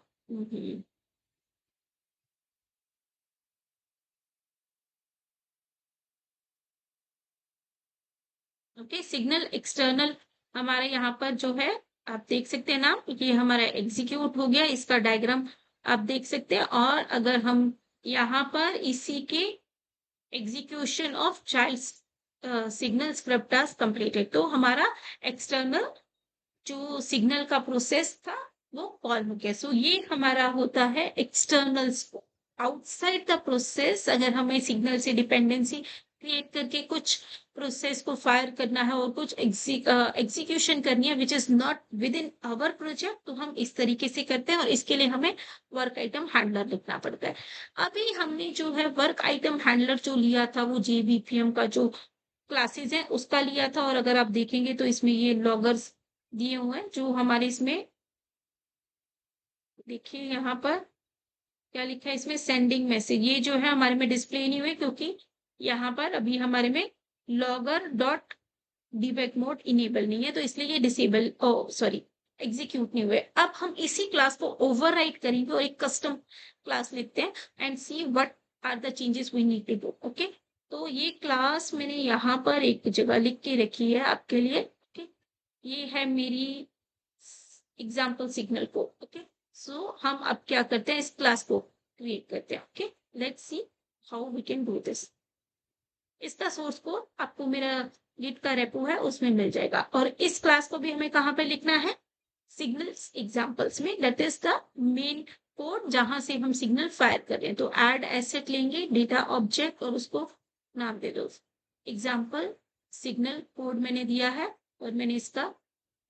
ओके, सिग्नल एक्सटर्नल हमारे यहाँ पर जो है, आप देख सकते हैं ना, ये हमारा एग्जीक्यूट हो गया, इसका डायग्राम आप देख सकते हैं। और अगर हम यहाँ पर इसी के execution of child signal script task completed, तो हमारा एक्सटर्नल जो सिग्नल का प्रोसेस था वो कॉल हो गया। सो ये हमारा होता है external scope. Outside the process अगर हमें सिग्नल से डिपेंडेंसी क्रिएट करके कुछ प्रोसेस को फायर करना है और कुछ एग्जीक्यूशन करनी है which is not with in our project, तो हम इस तरीके से करते हैं, और इसके लिए हमें वर्क आइटम हैंडलर लिखना पड़ता है। अभी हमने जो है वर्क आइटम हैंडलर जो लिया था वो JBPM का जो क्लासेस है उसका लिया था। और अगर आप देखेंगे तो इसमें ये लॉगर्स दिए हुए हैं, जो हमारे इसमें देखिए यहाँ पर क्या लिखा है, इसमें सेंडिंग मैसेज, ये जो है हमारे में डिस्प्ले नहीं हुए, क्योंकि यहाँ पर अभी हमारे में logger dot debug mode enable नहीं है, तो इसलिए ये डिसेबल, ओ सॉरी, एग्जीक्यूट नहीं हुए। अब हम इसी क्लास को ओवरराइट करेंगे और एक कस्टम क्लास लिखते हैं and see what are the changes we need to do. Okay, तो ये क्लास मैंने यहाँ पर एक जगह लिख के रखी है आपके लिए। ओके, ये है मेरी एग्जाम्पल सिग्नल को। ओके, सो हम अब क्या करते हैं, इस क्लास को क्रिएट करते हैं। Okay, let's see how we can do this. इसका सोर्स कोड आपको मेरा गिट का रेपो है उसमें मिल जाएगा, और इस क्लास को भी हमें कहाँ पे लिखना है, सिग्नल्स एग्जाम्पल्स में, that is the main code जहां से हम सिग्नल फायर कर रहे हैं। तो एड एसेट लेंगे, डेटा ऑब्जेक्ट, और उसको नाम दे दो एग्जाम्पल सिग्नल कोड मैंने दिया है, और मैंने इसका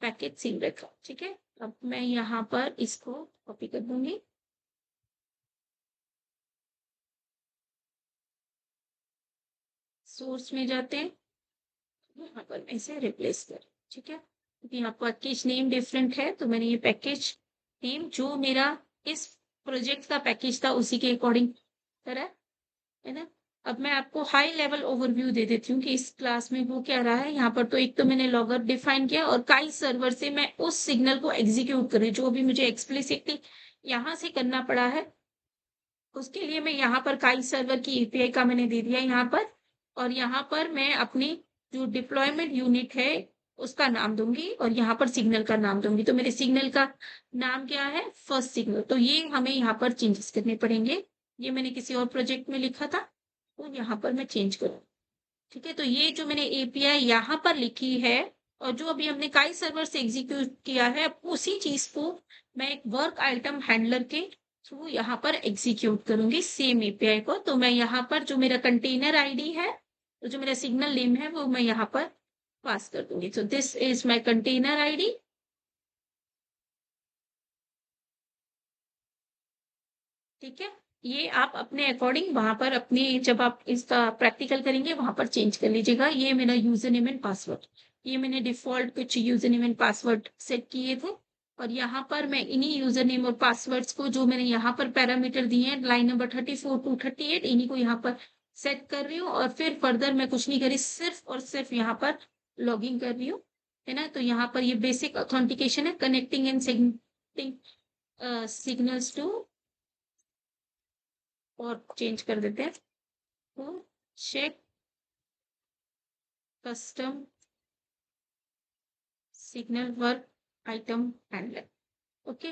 पैकेज सीन रखा। ठीक है, अब मैं यहाँ पर इसको कॉपी कर दूंगी, सोर्स में जाते हैं, यहाँ पर मैं इसे रिप्लेस कर, ठीक है, क्योंकि यहाँ पैकेज नेम डिफरेंट है, तो मैंने ये पैकेज नेम जो मेरा इस प्रोजेक्ट का पैकेज था उसी के अकॉर्डिंग करा है ना। अब मैं आपको हाई लेवल ओवरव्यू दे देती हूँ कि इस क्लास में वो क्या रहा है। यहाँ पर तो एक तो मैंने लॉगर डिफाइन किया, और काई सर्वर से मैं उस सिग्नल को एग्जीक्यूट कर रही हूँ जो भी मुझे एक्सप्लिसिटली यहाँ से करना पड़ा है। उसके लिए मैं यहाँ पर काई सर्वर की API का मैंने दे दिया यहाँ पर, और यहाँ पर मैं अपनी जो डिप्लॉयमेंट यूनिट है उसका नाम दूंगी, और यहाँ पर सिग्नल का नाम दूंगी। तो मेरे सिग्नल का नाम क्या है, फर्स्ट सिग्नल। तो ये हमें यहाँ पर चेंजेस करने पड़ेंगे, ये मैंने किसी और प्रोजेक्ट में लिखा था, तो यहाँ पर मैं चेंज करूँ। ठीक है, तो ये जो मैंने API यहाँ पर लिखी है और जो अभी हमने काई सर्वर से एग्जीक्यूट किया है, उसी चीज को मैं एक वर्क आइटम हैंडलर के थ्रू यहाँ पर एग्जीक्यूट करूंगी सेम API को। तो मैं यहाँ पर जो मेरा कंटेनर आईडी है, तो जो मेरा सिग्नल नेम है वो मैं यहाँ पर पास कर दूंगी। तो this is my container ID. ठीक है, ये आप अपने अकॉर्डिंग वहां पर अपने जब आप इसका प्रैक्टिकल करेंगे वहां पर चेंज कर लीजिएगा। ये मेरा यूजर नेम एंड पासवर्ड, ये मैंने डिफॉल्ट कुछ user name and password set किए थे, और यहाँ पर मैं इन्हीं यूजर नेम और पासवर्ड्स को जो मैंने यहाँ पर पैरामीटर दिए हैं लाइन नंबर 34 टू 38, इन्हीं को यहाँ पर सेट कर रही हूँ। और फिर फर्दर मैं कुछ नहीं करी, सिर्फ और सिर्फ यहाँ पर लॉगिंग कर रही हूँ, है ना। तो यहाँ पर ये बेसिक ऑथेंटिकेशन है, कनेक्टिंग एंड सिग्नल्स टू और चेंज कर देते हैं to check custom signal work item handler. Okay,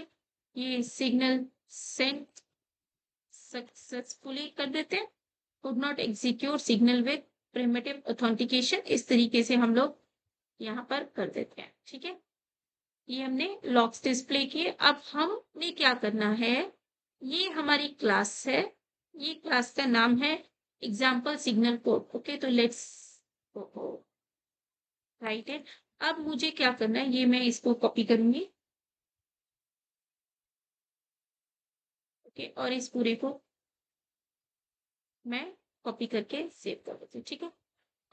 ये सिग्नल सेंड सक्सेसफुली कर देते हैं। Could not execute signal with primitive authentication, इस तरीके से हम लोग यहाँ पर कर देते हैं। ठीक है, ये हमने लॉग्स डिस्प्ले किए। अब हमने क्या करना है, ये हमारी क्लास है, ये क्लास का नाम है एग्जाम्पल सिग्नल कोड। ओके, तो लेट्स राइट इट। अब मुझे क्या करना है, ये मैं इसको कॉपी करूंगी। ओके, और इस पूरे को मैं कॉपी करके सेव कर देती हूँ। ठीक है,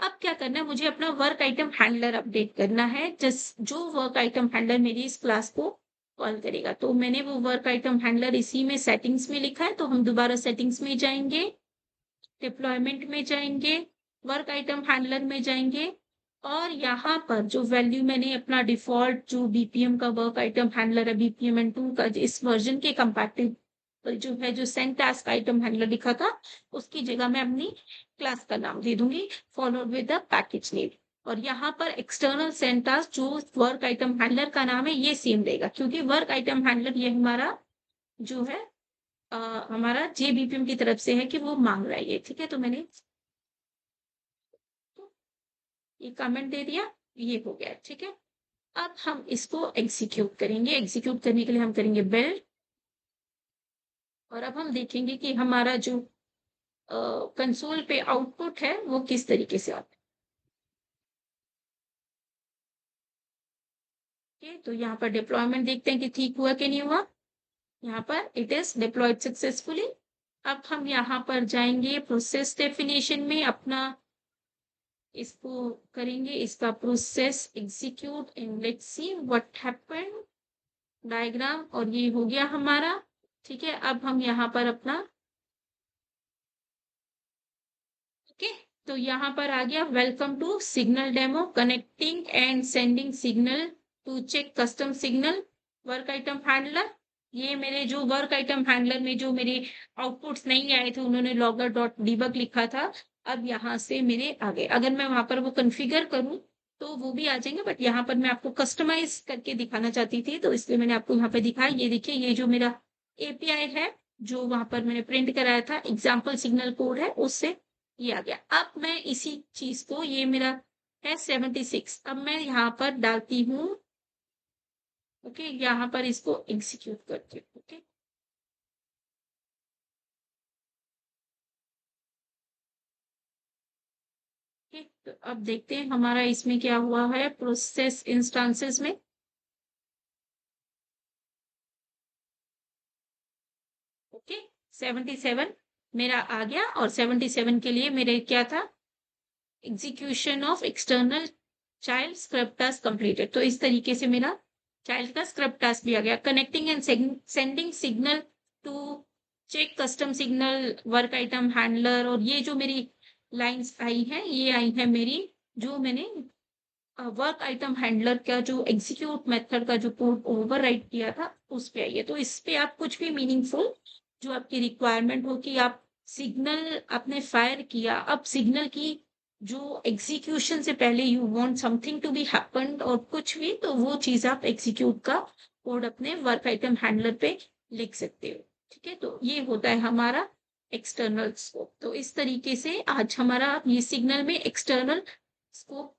अब क्या करना है, मुझे अपना वर्क आइटम हैंडलर अपडेट करना है, जो वर्क आइटम हैंडलर मेरी इस क्लास को कॉल करेगा। तो मैंने वो वर्क आइटम हैंडलर इसी में सेटिंग्स में लिखा है, तो हम दोबारा सेटिंग्स में जाएंगे, डिप्लॉयमेंट में जाएंगे, वर्क आइटम हैंडलर में जाएंगे, और यहाँ पर जो वैल्यू मैंने अपना डिफॉल्ट जो बीपीएम का वर्क आइटम हैंडलर है बीपीएम एंड 2 का इस वर्जन के कंपैटिबल जो है, जो सेंड टास्क आइटम हैंडलर लिखा था, उसकी जगह मैं अपनी क्लास का नाम दे दूंगी followed with the package name. और यहाँ पर एक्सटर्नल सेंड टास्क जो वर्क आइटम हैंडलर का नाम है ये सेम रहेगा, क्योंकि वर्क आइटम हैंडलर ये हमारा जो है हमारा जेबीपीएम की तरफ से है कि वो मांग रहा है ये। ठीक है, तो मैंने ये कमेंट दे दिया, ये हो गया। ठीक है, अब हम इसको एग्जीक्यूट करेंगे। एग्जीक्यूट करने के लिए हम करेंगे बिल्ड, और अब हम देखेंगे कि हमारा जो कंसोल पे आउटपुट है वो किस तरीके से आता है। तो यहाँ पर डिप्लॉयमेंट देखते हैं कि ठीक हुआ कि नहीं हुआ। यहाँ पर इट इज डिप्लॉयड सक्सेसफुली। अब हम यहाँ पर जाएंगे प्रोसेस डेफिनेशन में, अपना इसको करेंगे, इसका process execute and let's see what happened diagram, और ये हो गया हमारा। ठीक है, अब हम यहाँ पर अपना ओके, तो यहाँ पर आ गया welcome to signal demo connecting and sending signal to check custom signal work item handler. ये मेरे जो वर्क आइटम हैंडलर में जो मेरे आउटपुट्स नहीं आए थे, उन्होंने लॉगर डॉट डिबग लिखा था, अब यहाँ से मेरे आ गए। अगर मैं वहां पर वो कॉन्फ़िगर करूं तो वो भी आ जाएंगे, बट यहाँ पर मैं आपको कस्टमाइज करके दिखाना चाहती थी, तो इसलिए मैंने आपको यहाँ पे दिखाया। ये देखिए, ये जो मेरा एपीआई है जो वहां पर मैंने प्रिंट कराया था एग्जाम्पल सिग्नल कोड है, उससे ये आ गया। अब मैं इसी चीज को, ये मेरा है 76, अब मैं यहाँ पर डालती हूँ। ओके, यहाँ पर इसको एग्जीक्यूट करती हूँ। ओके, तो अब देखते हैं हमारा इसमें क्या हुआ है प्रोसेस इंस्टांसेस में। ओके, 77 मेरा आ गया, और 77 के लिए मेरे क्या था, execution of external child scrub task completed. तो इस तरीके से मेरा चाइल्ड का स्क्रब टास्क भी आ गया। Connecting and sending signal to check custom signal work item handler, और ये जो मेरी लाइंस आई है ये आई है मेरी, जो मैंने वर्क आइटम हैंडलर का जो एग्जीक्यूट मेथड का जो कोड ओवरराइट किया था उस पे आई है। तो इस पे आप कुछ भी मीनिंगफुल जो आपकी रिक्वायरमेंट हो कि आप सिग्नल आपने फायर किया, अब सिग्नल की जो एग्जीक्यूशन से पहले you want something to be happened और कुछ भी, तो वो चीज आप एग्जीक्यूट का कोड अपने वर्क आइटम हैंडलर पे लिख सकते हो। ठीक है, तो ये होता है हमारा एक्सटर्नल स्कोप। तो इस तरीके से आज हमारा ये सिग्नल में एक्सटर्नल स्कोप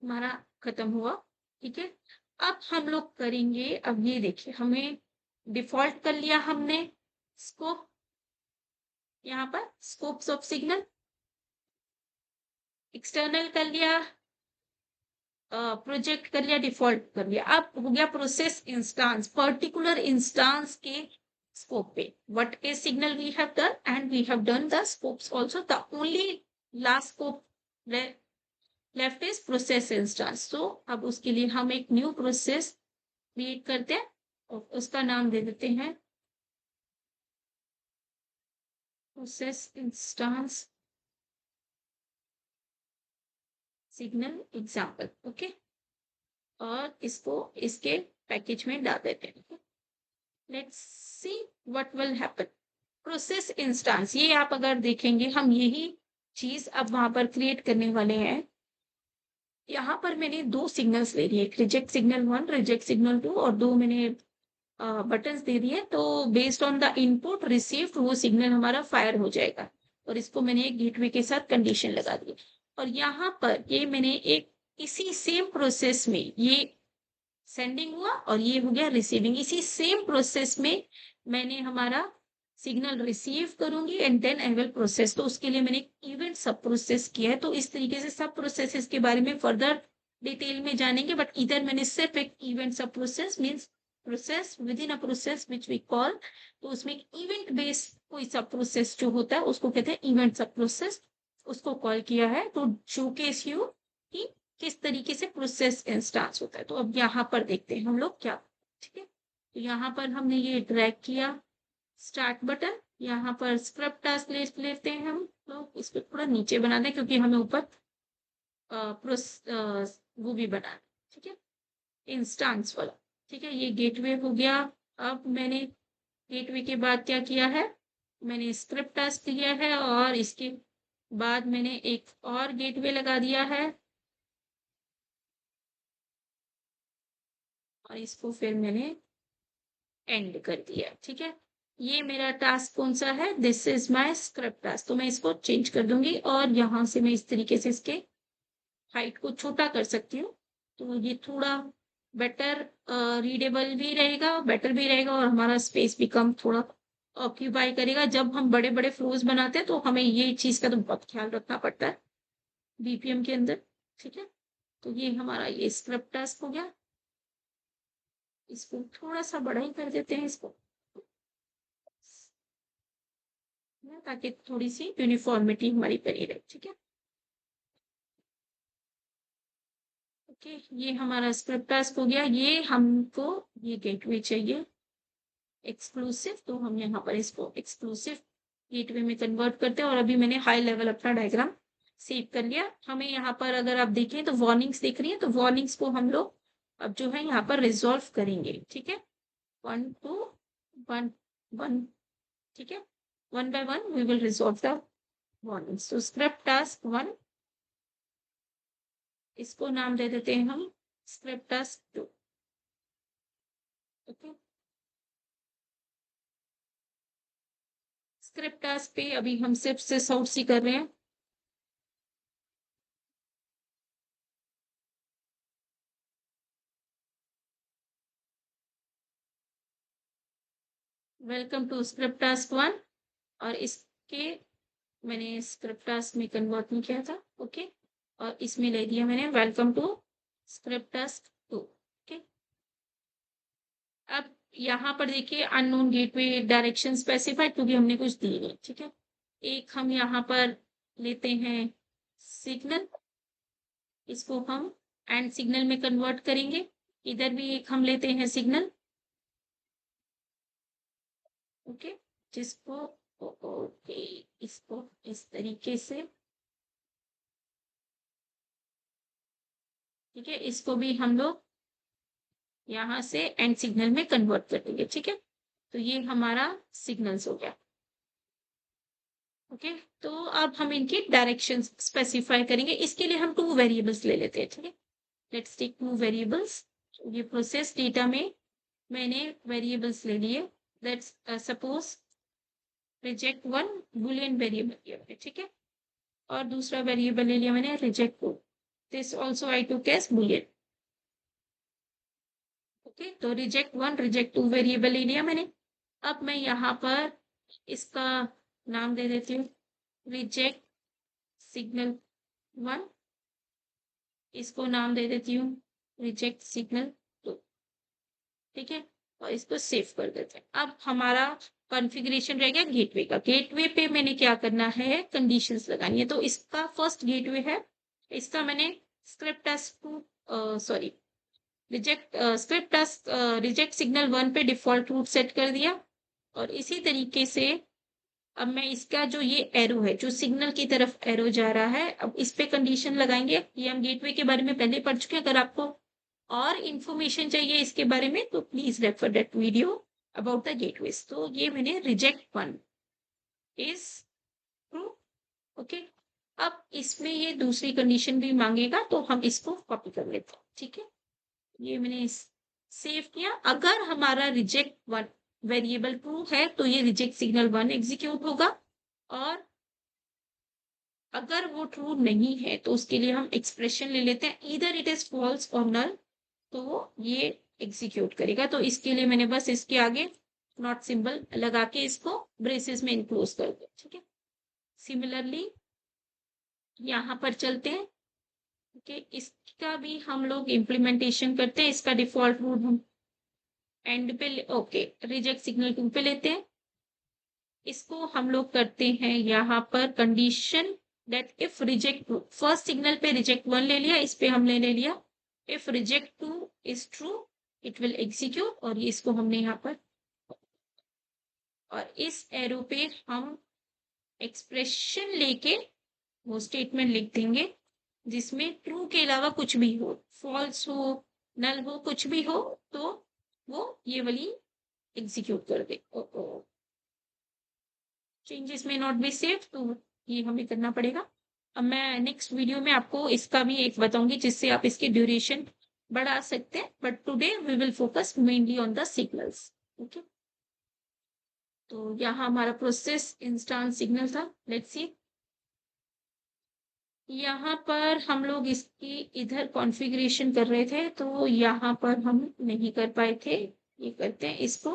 हमारा खत्म हुआ। ठीक है, अब हम लोग करेंगे, अब ये देखिए हमें डिफॉल्ट कर लिया हमने स्कोप, यहाँ पर स्कोप्स ऑफ सिग्नल एक्सटर्नल कर लिया, प्रोजेक्ट कर लिया, डिफॉल्ट कर लिया। अब हो गया प्रोसेस इंस्टांस, पर्टिकुलर इंस्टांस के स्कोप पे what is signal we have done, and we have done the scopes also. The only last scope left is process instance. तो अब उसके लिए हम एक न्यू प्रोसेस क्रिएट करते हैं और उसका नाम दे देते हैं process instance signal example. Okay, और इसको इसके पैकेज में डाल देते हैं। Let's see what will happen. Process instance, ये आप अगर देखेंगे हम यही चीज अब वहां पर क्रिएट करने वाले हैं। यहाँ पर मैंने दो सिग्नल्स ले लिए, रिजेक्ट सिग्नल 1, रिजेक्ट सिग्नल 2, और दो मैंने बटन्स दे दिए। तो based on the input received वो सिग्नल हमारा फायर हो जाएगा, और इसको मैंने एक गेटवे के साथ कंडीशन लगा दी। और यहाँ पर ये मैंने एक इसी सेम प्रोसेस में ये सेंडिंग हुआ और ये हो गया रिसीविंग। इसी सेम प्रोसेस में मैंने हमारा सिग्नल रिसीव करूंगी and then I will process. तो उसके लिए मैंने इवेंट सब प्रोसेस किया है। तो इस तरीके से सब प्रोसेसेस के बारे में फर्दर डिटेल में जानेंगे, बट इधर मैंने सिर्फ एक event sub process means process within a process which we call, तो उसमें इवेंट बेस्ड कोई सब प्रोसेस जो होता है उसको कहते हैं इवेंट सब प्रोसेस, उसको कॉल किया है टू शोकेस यू कि किस तरीके से प्रोसेस इंस्टांस होता है। तो अब यहाँ पर देखते हैं हम लोग क्या, ठीक है। तो यहाँ पर हमने ये ड्रैग किया स्टार्ट बटन, यहाँ पर स्क्रब टास्क लेते हैं हम लोग, इसको थोड़ा नीचे बना दें क्योंकि हमें ऊपर वो भी बनाना, ठीक है, इंस्टांस वाला, ठीक है। ये गेटवे हो गया। अब मैंने गेटवे के बाद क्या किया है, मैंने स्क्रिप्ट टास्क किया है और इसके बाद मैंने एक और गेटवे लगा दिया है और इसको फिर मैंने एंड कर दिया, ठीक है। ये मेरा टास्क कौन सा है, this is my script task. तो मैं इसको चेंज कर दूंगी और यहाँ से मैं इस तरीके से इसके हाइट को छोटा कर सकती हूँ, तो ये थोड़ा बेटर रीडेबल भी रहेगा, बेटर भी रहेगा, और हमारा स्पेस भी कम थोड़ा ऑक्यूपाई करेगा। जब हम बड़े बड़े फ्लोज बनाते हैं तो हमें ये चीज का तो बहुत ख्याल रखना पड़ता है बीपीएम के अंदर, ठीक है। तो ये हमारा ये स्क्रिप्ट टास्क हो गया। इसको थोड़ा सा बड़ा ही कर देते हैं इसको, ताकि थोड़ी सी यूनिफॉर्मिटी हमारी बनी रहे, ठीक है। ओके, ये हमारा स्क्रिप्ट टास्क हो गया। ये हमको ये गेटवे चाहिए एक्सक्लूसिव, तो हम यहाँ पर इसको एक्सक्लूसिव गेटवे में कन्वर्ट करते हैं। और अभी मैंने हाई लेवल अपना डायग्राम सेव कर लिया। हमें यहाँ पर अगर आप देखें तो वार्निंग्स दिख रही है, तो वार्निंग्स को हम लोग अब जो है यहाँ पर रिजॉल्व करेंगे, ठीक है। 1 2 1 1, ठीक है, 1 by 1 we will resolve the warnings। तो स्क्रिप्ट टास्क 1, इसको नाम दे देते हैं हम script task 2, okay. Script task पे अभी हम सिर्फ सिस आउट ही कर रहे हैं। वेलकम टू स्क्रिप्ट टास्क 1, और इसके मैंने स्क्रिप्ट टास्क में कन्वर्ट नहीं किया था, ओके। और इसमें ले दिया मैंने welcome to script task 2, okay. अब यहाँ पर देखिए अननोन गेटवे डायरेक्शन स्पेसिफाइड, क्योंकि हमने कुछ दी नहीं, ठीक है। एक हम यहाँ पर लेते हैं सिग्नल, इसको हम एंड सिग्नल में कन्वर्ट करेंगे। इधर भी एक हम लेते हैं सिग्नल, ओके, जिसको ओके इसको इस तरीके से, ठीक है, इसको भी हम लोग यहाँ से एंड सिग्नल में कन्वर्ट कर देंगे, ठीक है। तो ये हमारा सिग्नल्स हो गया, ओके। तो अब हम इनकी डायरेक्शन स्पेसिफाई करेंगे। इसके लिए हम 2 वेरिएबल्स ले लेते हैं, ठीक है। Let's take 2 variables. ये प्रोसेस डेटा में मैंने वेरिएबल्स ले लिए। Let's suppose reject 1 boolean variable लिया, ठीक है, और दूसरा वेरिएबल ले लिया मैंने reject 2, this also I to cast boolean, okay. तो रिजेक्ट 1 रिजेक्ट 2 वेरिएबल ले लिया मैंने। अब मैं यहाँ पर इसका नाम दे देती हूँ रिजेक्ट सिग्नल 1, इसको नाम दे देती हूँ रिजेक्ट सिग्नल 2, ठीक है, और इसको सेव कर देते हैं। अब हमारा कॉन्फ़िगरेशन रह गया गेटवे का। गेटवे पे मैंने क्या करना है, कंडीशंस लगानी है। तो इसका फर्स्ट गेटवे है, इसका मैंने script task 2 sorry reject script task reject signal 1 पे डिफॉल्ट रूट सेट कर दिया। और इसी तरीके से अब मैं इसका जो ये एरो है, जो सिग्नल की तरफ एरो जा रहा है, अब इस पे कंडीशन लगाएंगे। ये हम गेटवे के बारे में पहले पढ़ चुके हैं। अगर आपको और इंफॉर्मेशन चाहिए इसके बारे में तो please refer that video about the gateways. तो ये मैंने रिजेक्ट 1 इज ट्रू। ओके, अब इसमें ये दूसरी कंडीशन भी मांगेगा तो हम इसको कॉपी कर लेते हैं। ठीक है, ये मैंने सेव किया। अगर हमारा रिजेक्ट वन वेरिएबल ट्रू है तो ये रिजेक्ट सिग्नल वन एग्जीक्यूट होगा, और अगर वो ट्रू नहीं है तो उसके लिए हम एक्सप्रेशन ले लेते हैं, इधर इट इज फॉल्स और नल, तो वो ये एग्जीक्यूट करेगा। तो इसके लिए मैंने बस इसके आगे नॉट सिंबल लगा के इसको ब्रेसेस में इनक्लोज कर दिया। ठीक है, सिमिलरली यहाँ पर चलते हैं। ओके, इसका भी हम लोग इम्प्लीमेंटेशन करते हैं। इसका डिफॉल्ट रूट हम एंड पे ओके रिजेक्ट सिग्नल टू पे लेते हैं। इसको हम लोग करते हैं यहाँ पर condition that if reject two, first signal पे रिजेक्ट वन ले लिया, इस पे हमने ले लिया if reject two is true it will execute, और ये इसको हमने यहाँ पर, और इस एरो पे हम एक्सप्रेशन लेके वो स्टेटमेंट लिख देंगे जिसमें ट्रू के अलावा कुछ भी हो, फॉल्स हो, नल हो, कुछ भी हो, तो वो ये वाली एग्जीक्यूट कर दे। चेंजेस में नॉट बी सेव, तो ये हमें करना पड़ेगा। अब मैं नेक्स्ट वीडियो में आपको इसका भी एक बताऊंगी जिससे आप इसकी ड्यूरेशन बढ़ा सकते हैं, but today we will focus mainly on the signals. Okay, तो यहाँ हमारा प्रोसेस इंस्टेंस सिग्नल था। लेट्स सी, यहाँ पर हम लोग इसकी इधर कॉन्फ़िगरेशन कर रहे थे तो यहाँ पर हम नहीं कर पाए थे। ये करते हैं इसको,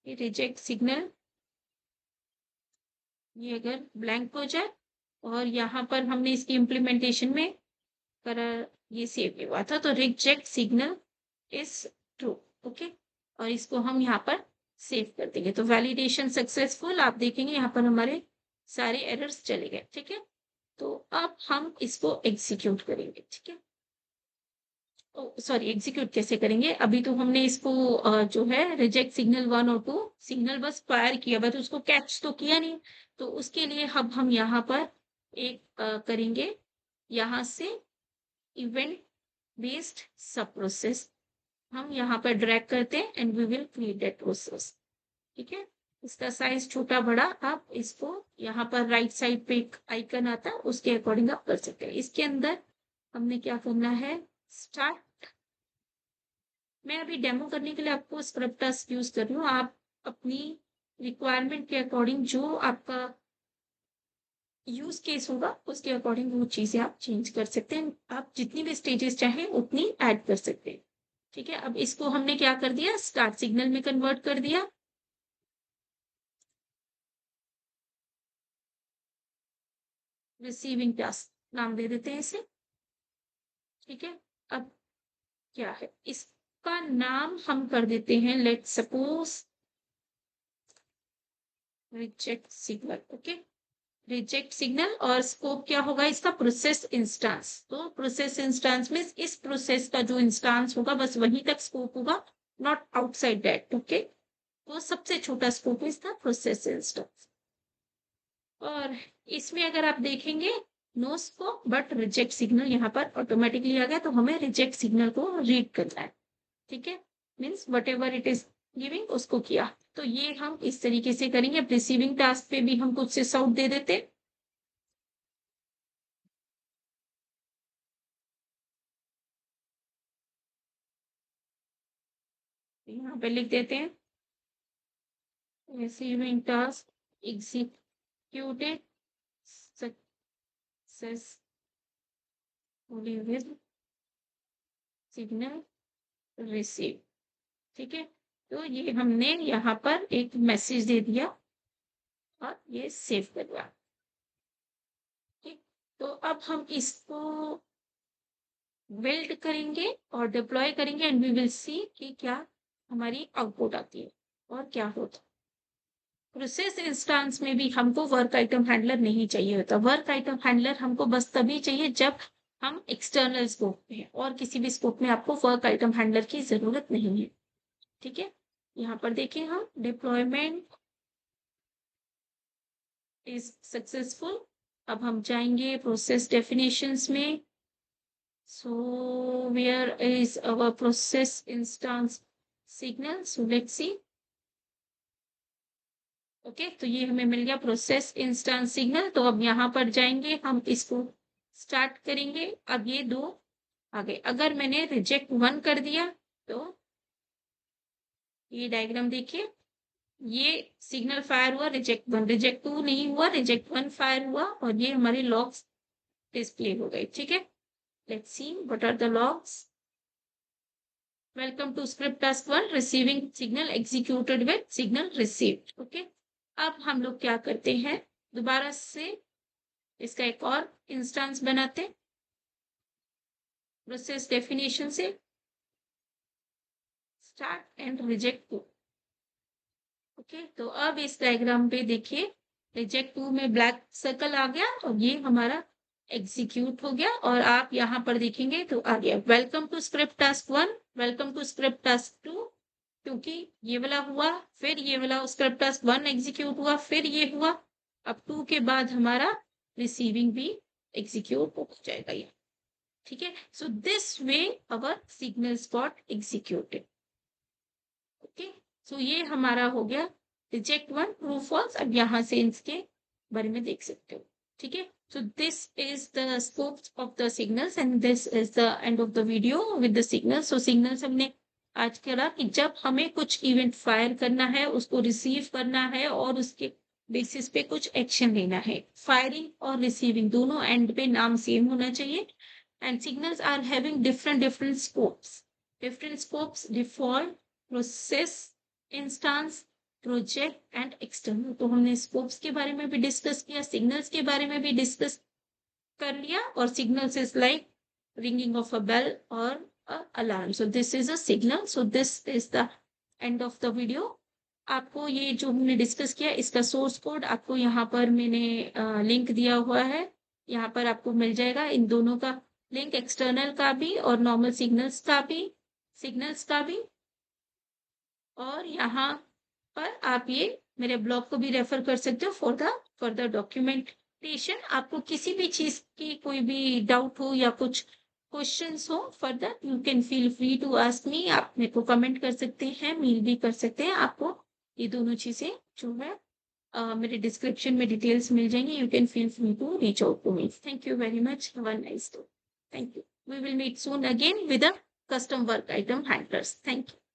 ये रिजेक्ट सिग्नल, ये अगर ब्लैंक हो जाए, और यहाँ पर हमने इसकी इम्प्लीमेंटेशन में करा, ये सेव नहीं हुआ था, तो reject signal is true. Okay, और इसको हम यहाँ पर सेव कर देंगे। तो वैलिडेशन सक्सेसफुल, आप देखेंगे यहाँ पर हमारे सारे एरर्स चले गए। ठीक है, तो अब हम इसको एग्जीक्यूट करेंगे। ठीक है, सॉरी, एग्जीक्यूट कैसे करेंगे, अभी तो हमने इसको जो है रिजेक्ट सिग्नल वन और टू सिग्नल बस फायर किया, बट उसको कैच तो किया नहीं। तो उसके लिए अब हम यहाँ पर एक करेंगे, यहाँ से इवेंट बेस्ड सब प्रोसेस हम यहाँ पर ड्रैग करते हैं and we will create that process. ठीक है, इसका साइज छोटा बड़ा आप इसको यहाँ पर राइट साइड पे एक आइकन आता है उसके अकॉर्डिंग आप कर सकते हैं। इसके अंदर हमने क्या करना है, स्टार्ट, मैं अभी डेमो करने के लिए आपको स्क्रब टास्क यूज कर रही हूँ। आप अपनी रिक्वायरमेंट के अकॉर्डिंग जो आपका यूज केस होगा उसके अकॉर्डिंग वो चीजें आप चेंज कर सकते हैं। आप जितनी भी स्टेजेस चाहें उतनी ऐड कर सकते हैं। ठीक है, अब इसको हमने क्या कर दिया, स्टार्ट सिग्नल में कन्वर्ट कर दिया। रिसीविंग टास्क नाम दे देते हैं इसे। ठीक है, अब क्या है, इसका नाम हम कर देते हैं let suppose reject signal. Okay, reject signal, और स्कोप क्या होगा इसका, प्रोसेस इंस्टेंस। तो प्रोसेस इंस्टेंस में इस प्रोसेस का जो इंस्टेंस होगा बस वहीं तक स्कोप होगा, नॉट आउटसाइड दैट। ओके, तो सबसे छोटा स्कोप है इसका प्रोसेस इंस्टेंस। और इसमें अगर आप देखेंगे no scope but reject signal यहाँ पर ऑटोमेटिकली आ गया, तो हमें रिजेक्ट सिग्नल को रीड करना है। ठीक है, means what ever it is giving उसको किया। तो ये हम इस तरीके से करेंगे। अब रिसीविंग टास्क पे भी हम कुछ से आउट दे देते, यहाँ पे लिख देते हैं receiving task executed successfully with signal receive. ठीक है, तो ये हमने यहाँ पर एक मैसेज दे दिया और ये सेव कर दिया। ठीक, तो अब हम इसको बिल्ड करेंगे और डिप्लॉय करेंगे एंड वी विल सी कि क्या हमारी आउटपुट आती है और क्या होता है। प्रोसेस इंस्टेंस में भी हमको वर्क आइटम हैंडलर नहीं चाहिए होता। वर्क आइटम हैंडलर हमको बस तभी चाहिए जब हम एक्सटर्नल स्कोप में हैं, और किसी भी स्कोप में आपको वर्क आइटम हैंडलर की जरूरत नहीं है। ठीक है, यहाँ पर देखें हम डिप्लॉयमेंट इज सक्सेसफुल। अब हम जाएंगे प्रोसेस डेफिनेशंस में। So where is our process instance signal, so let's see. Okay, तो ये हमें मिल गया प्रोसेस इंस्टेंस सिग्नल। तो अब यहाँ पर जाएंगे, हम इसको स्टार्ट करेंगे। अब ये दो आ गए। अगर मैंने रिजेक्ट 1 कर दिया तो ये डायग्राम देखिए, ये सिग्नल फायर हुआ, रिजेक्ट 1, रिजेक्ट 2 नहीं हुआ, रिजेक्ट 1 फायर हुआ, और ये हमारे लॉग्स डिस्प्ले हो गए। ठीक है, let's see what are the logs. Welcome to script task 1, receiving signal executed with signal received. Okay, अब हम लोग क्या करते हैं, दोबारा से इसका एक और इंस्टेंस बनाते हैं प्रोसेस डेफिनेशन से, स्टार्ट एंड रिजेक्ट 2। ओके, तो अब इस डायग्राम पे देखिए, रिजेक्ट 2 में ब्लैक सर्कल आ गया और ये हमारा एग्जीक्यूट हो गया, और आप यहाँ पर देखेंगे तो आ गया welcome to script task 1, welcome to script task 2, क्योंकि ये वाला हुआ, फिर ये वाला स्क्रिप्ट टास्क 1 एग्जीक्यूट हुआ, फिर ये हुआ, अब 2 के बाद हमारा रिसीविंग भी एग्जीक्यूट हो जाएगा ये। ठीक है, so this way our signals got executed. Okay, so ये हमारा हो गया रिजेक्ट 1, ट्रू फॉल्स। अब यहाँ से इसके बारे में देख सकते हो। ठीक है, so this is the scope of the signals and this is the end of the video with the signals. So signals हमने आज करा कि जब हमें कुछ इवेंट फायर करना है, उसको रिसीव करना है और उसके बेसिस पे कुछ एक्शन लेना है। फायरिंग और रिसीविंग दोनों एंड पे नाम सेम होना चाहिए। And signals are having different scopes, default, process, instance, project and external. तो हमने स्कोप्स के बारे में भी डिस्कस किया, सिग्नल्स के बारे में भी डिस्कस कर लिया, और signals is like ringing of a bell or a alarm. So this is a signal. So this is the end of the video. आपको ये जो हमने डिस्कस किया, इसका सोर्स कोड आपको यहाँ पर मैंने लिंक दिया हुआ है, यहाँ पर आपको मिल जाएगा इन दोनों का लिंक, एक्सटर्नल का भी और नॉर्मल सिग्नल्स का भी। और यहाँ पर आप ये मेरे ब्लॉग को भी रेफर कर सकते हो फॉर द फर्दर डॉक्यूमेंटेशन। आपको किसी भी चीज की कोई भी डाउट हो या कुछ क्वेश्चंस हो further, you can feel free to ask me. आप मेरे को कमेंट कर सकते हैं, मेल भी कर सकते हैं। आपको ये दोनों चीजें जो है मेरे डिस्क्रिप्शन में डिटेल्स मिल जाएंगी। You can feel free to reach out to me. Thank you very much, have a nice day. Thank you, we will meet soon again with a custom work item handlers. Thank you.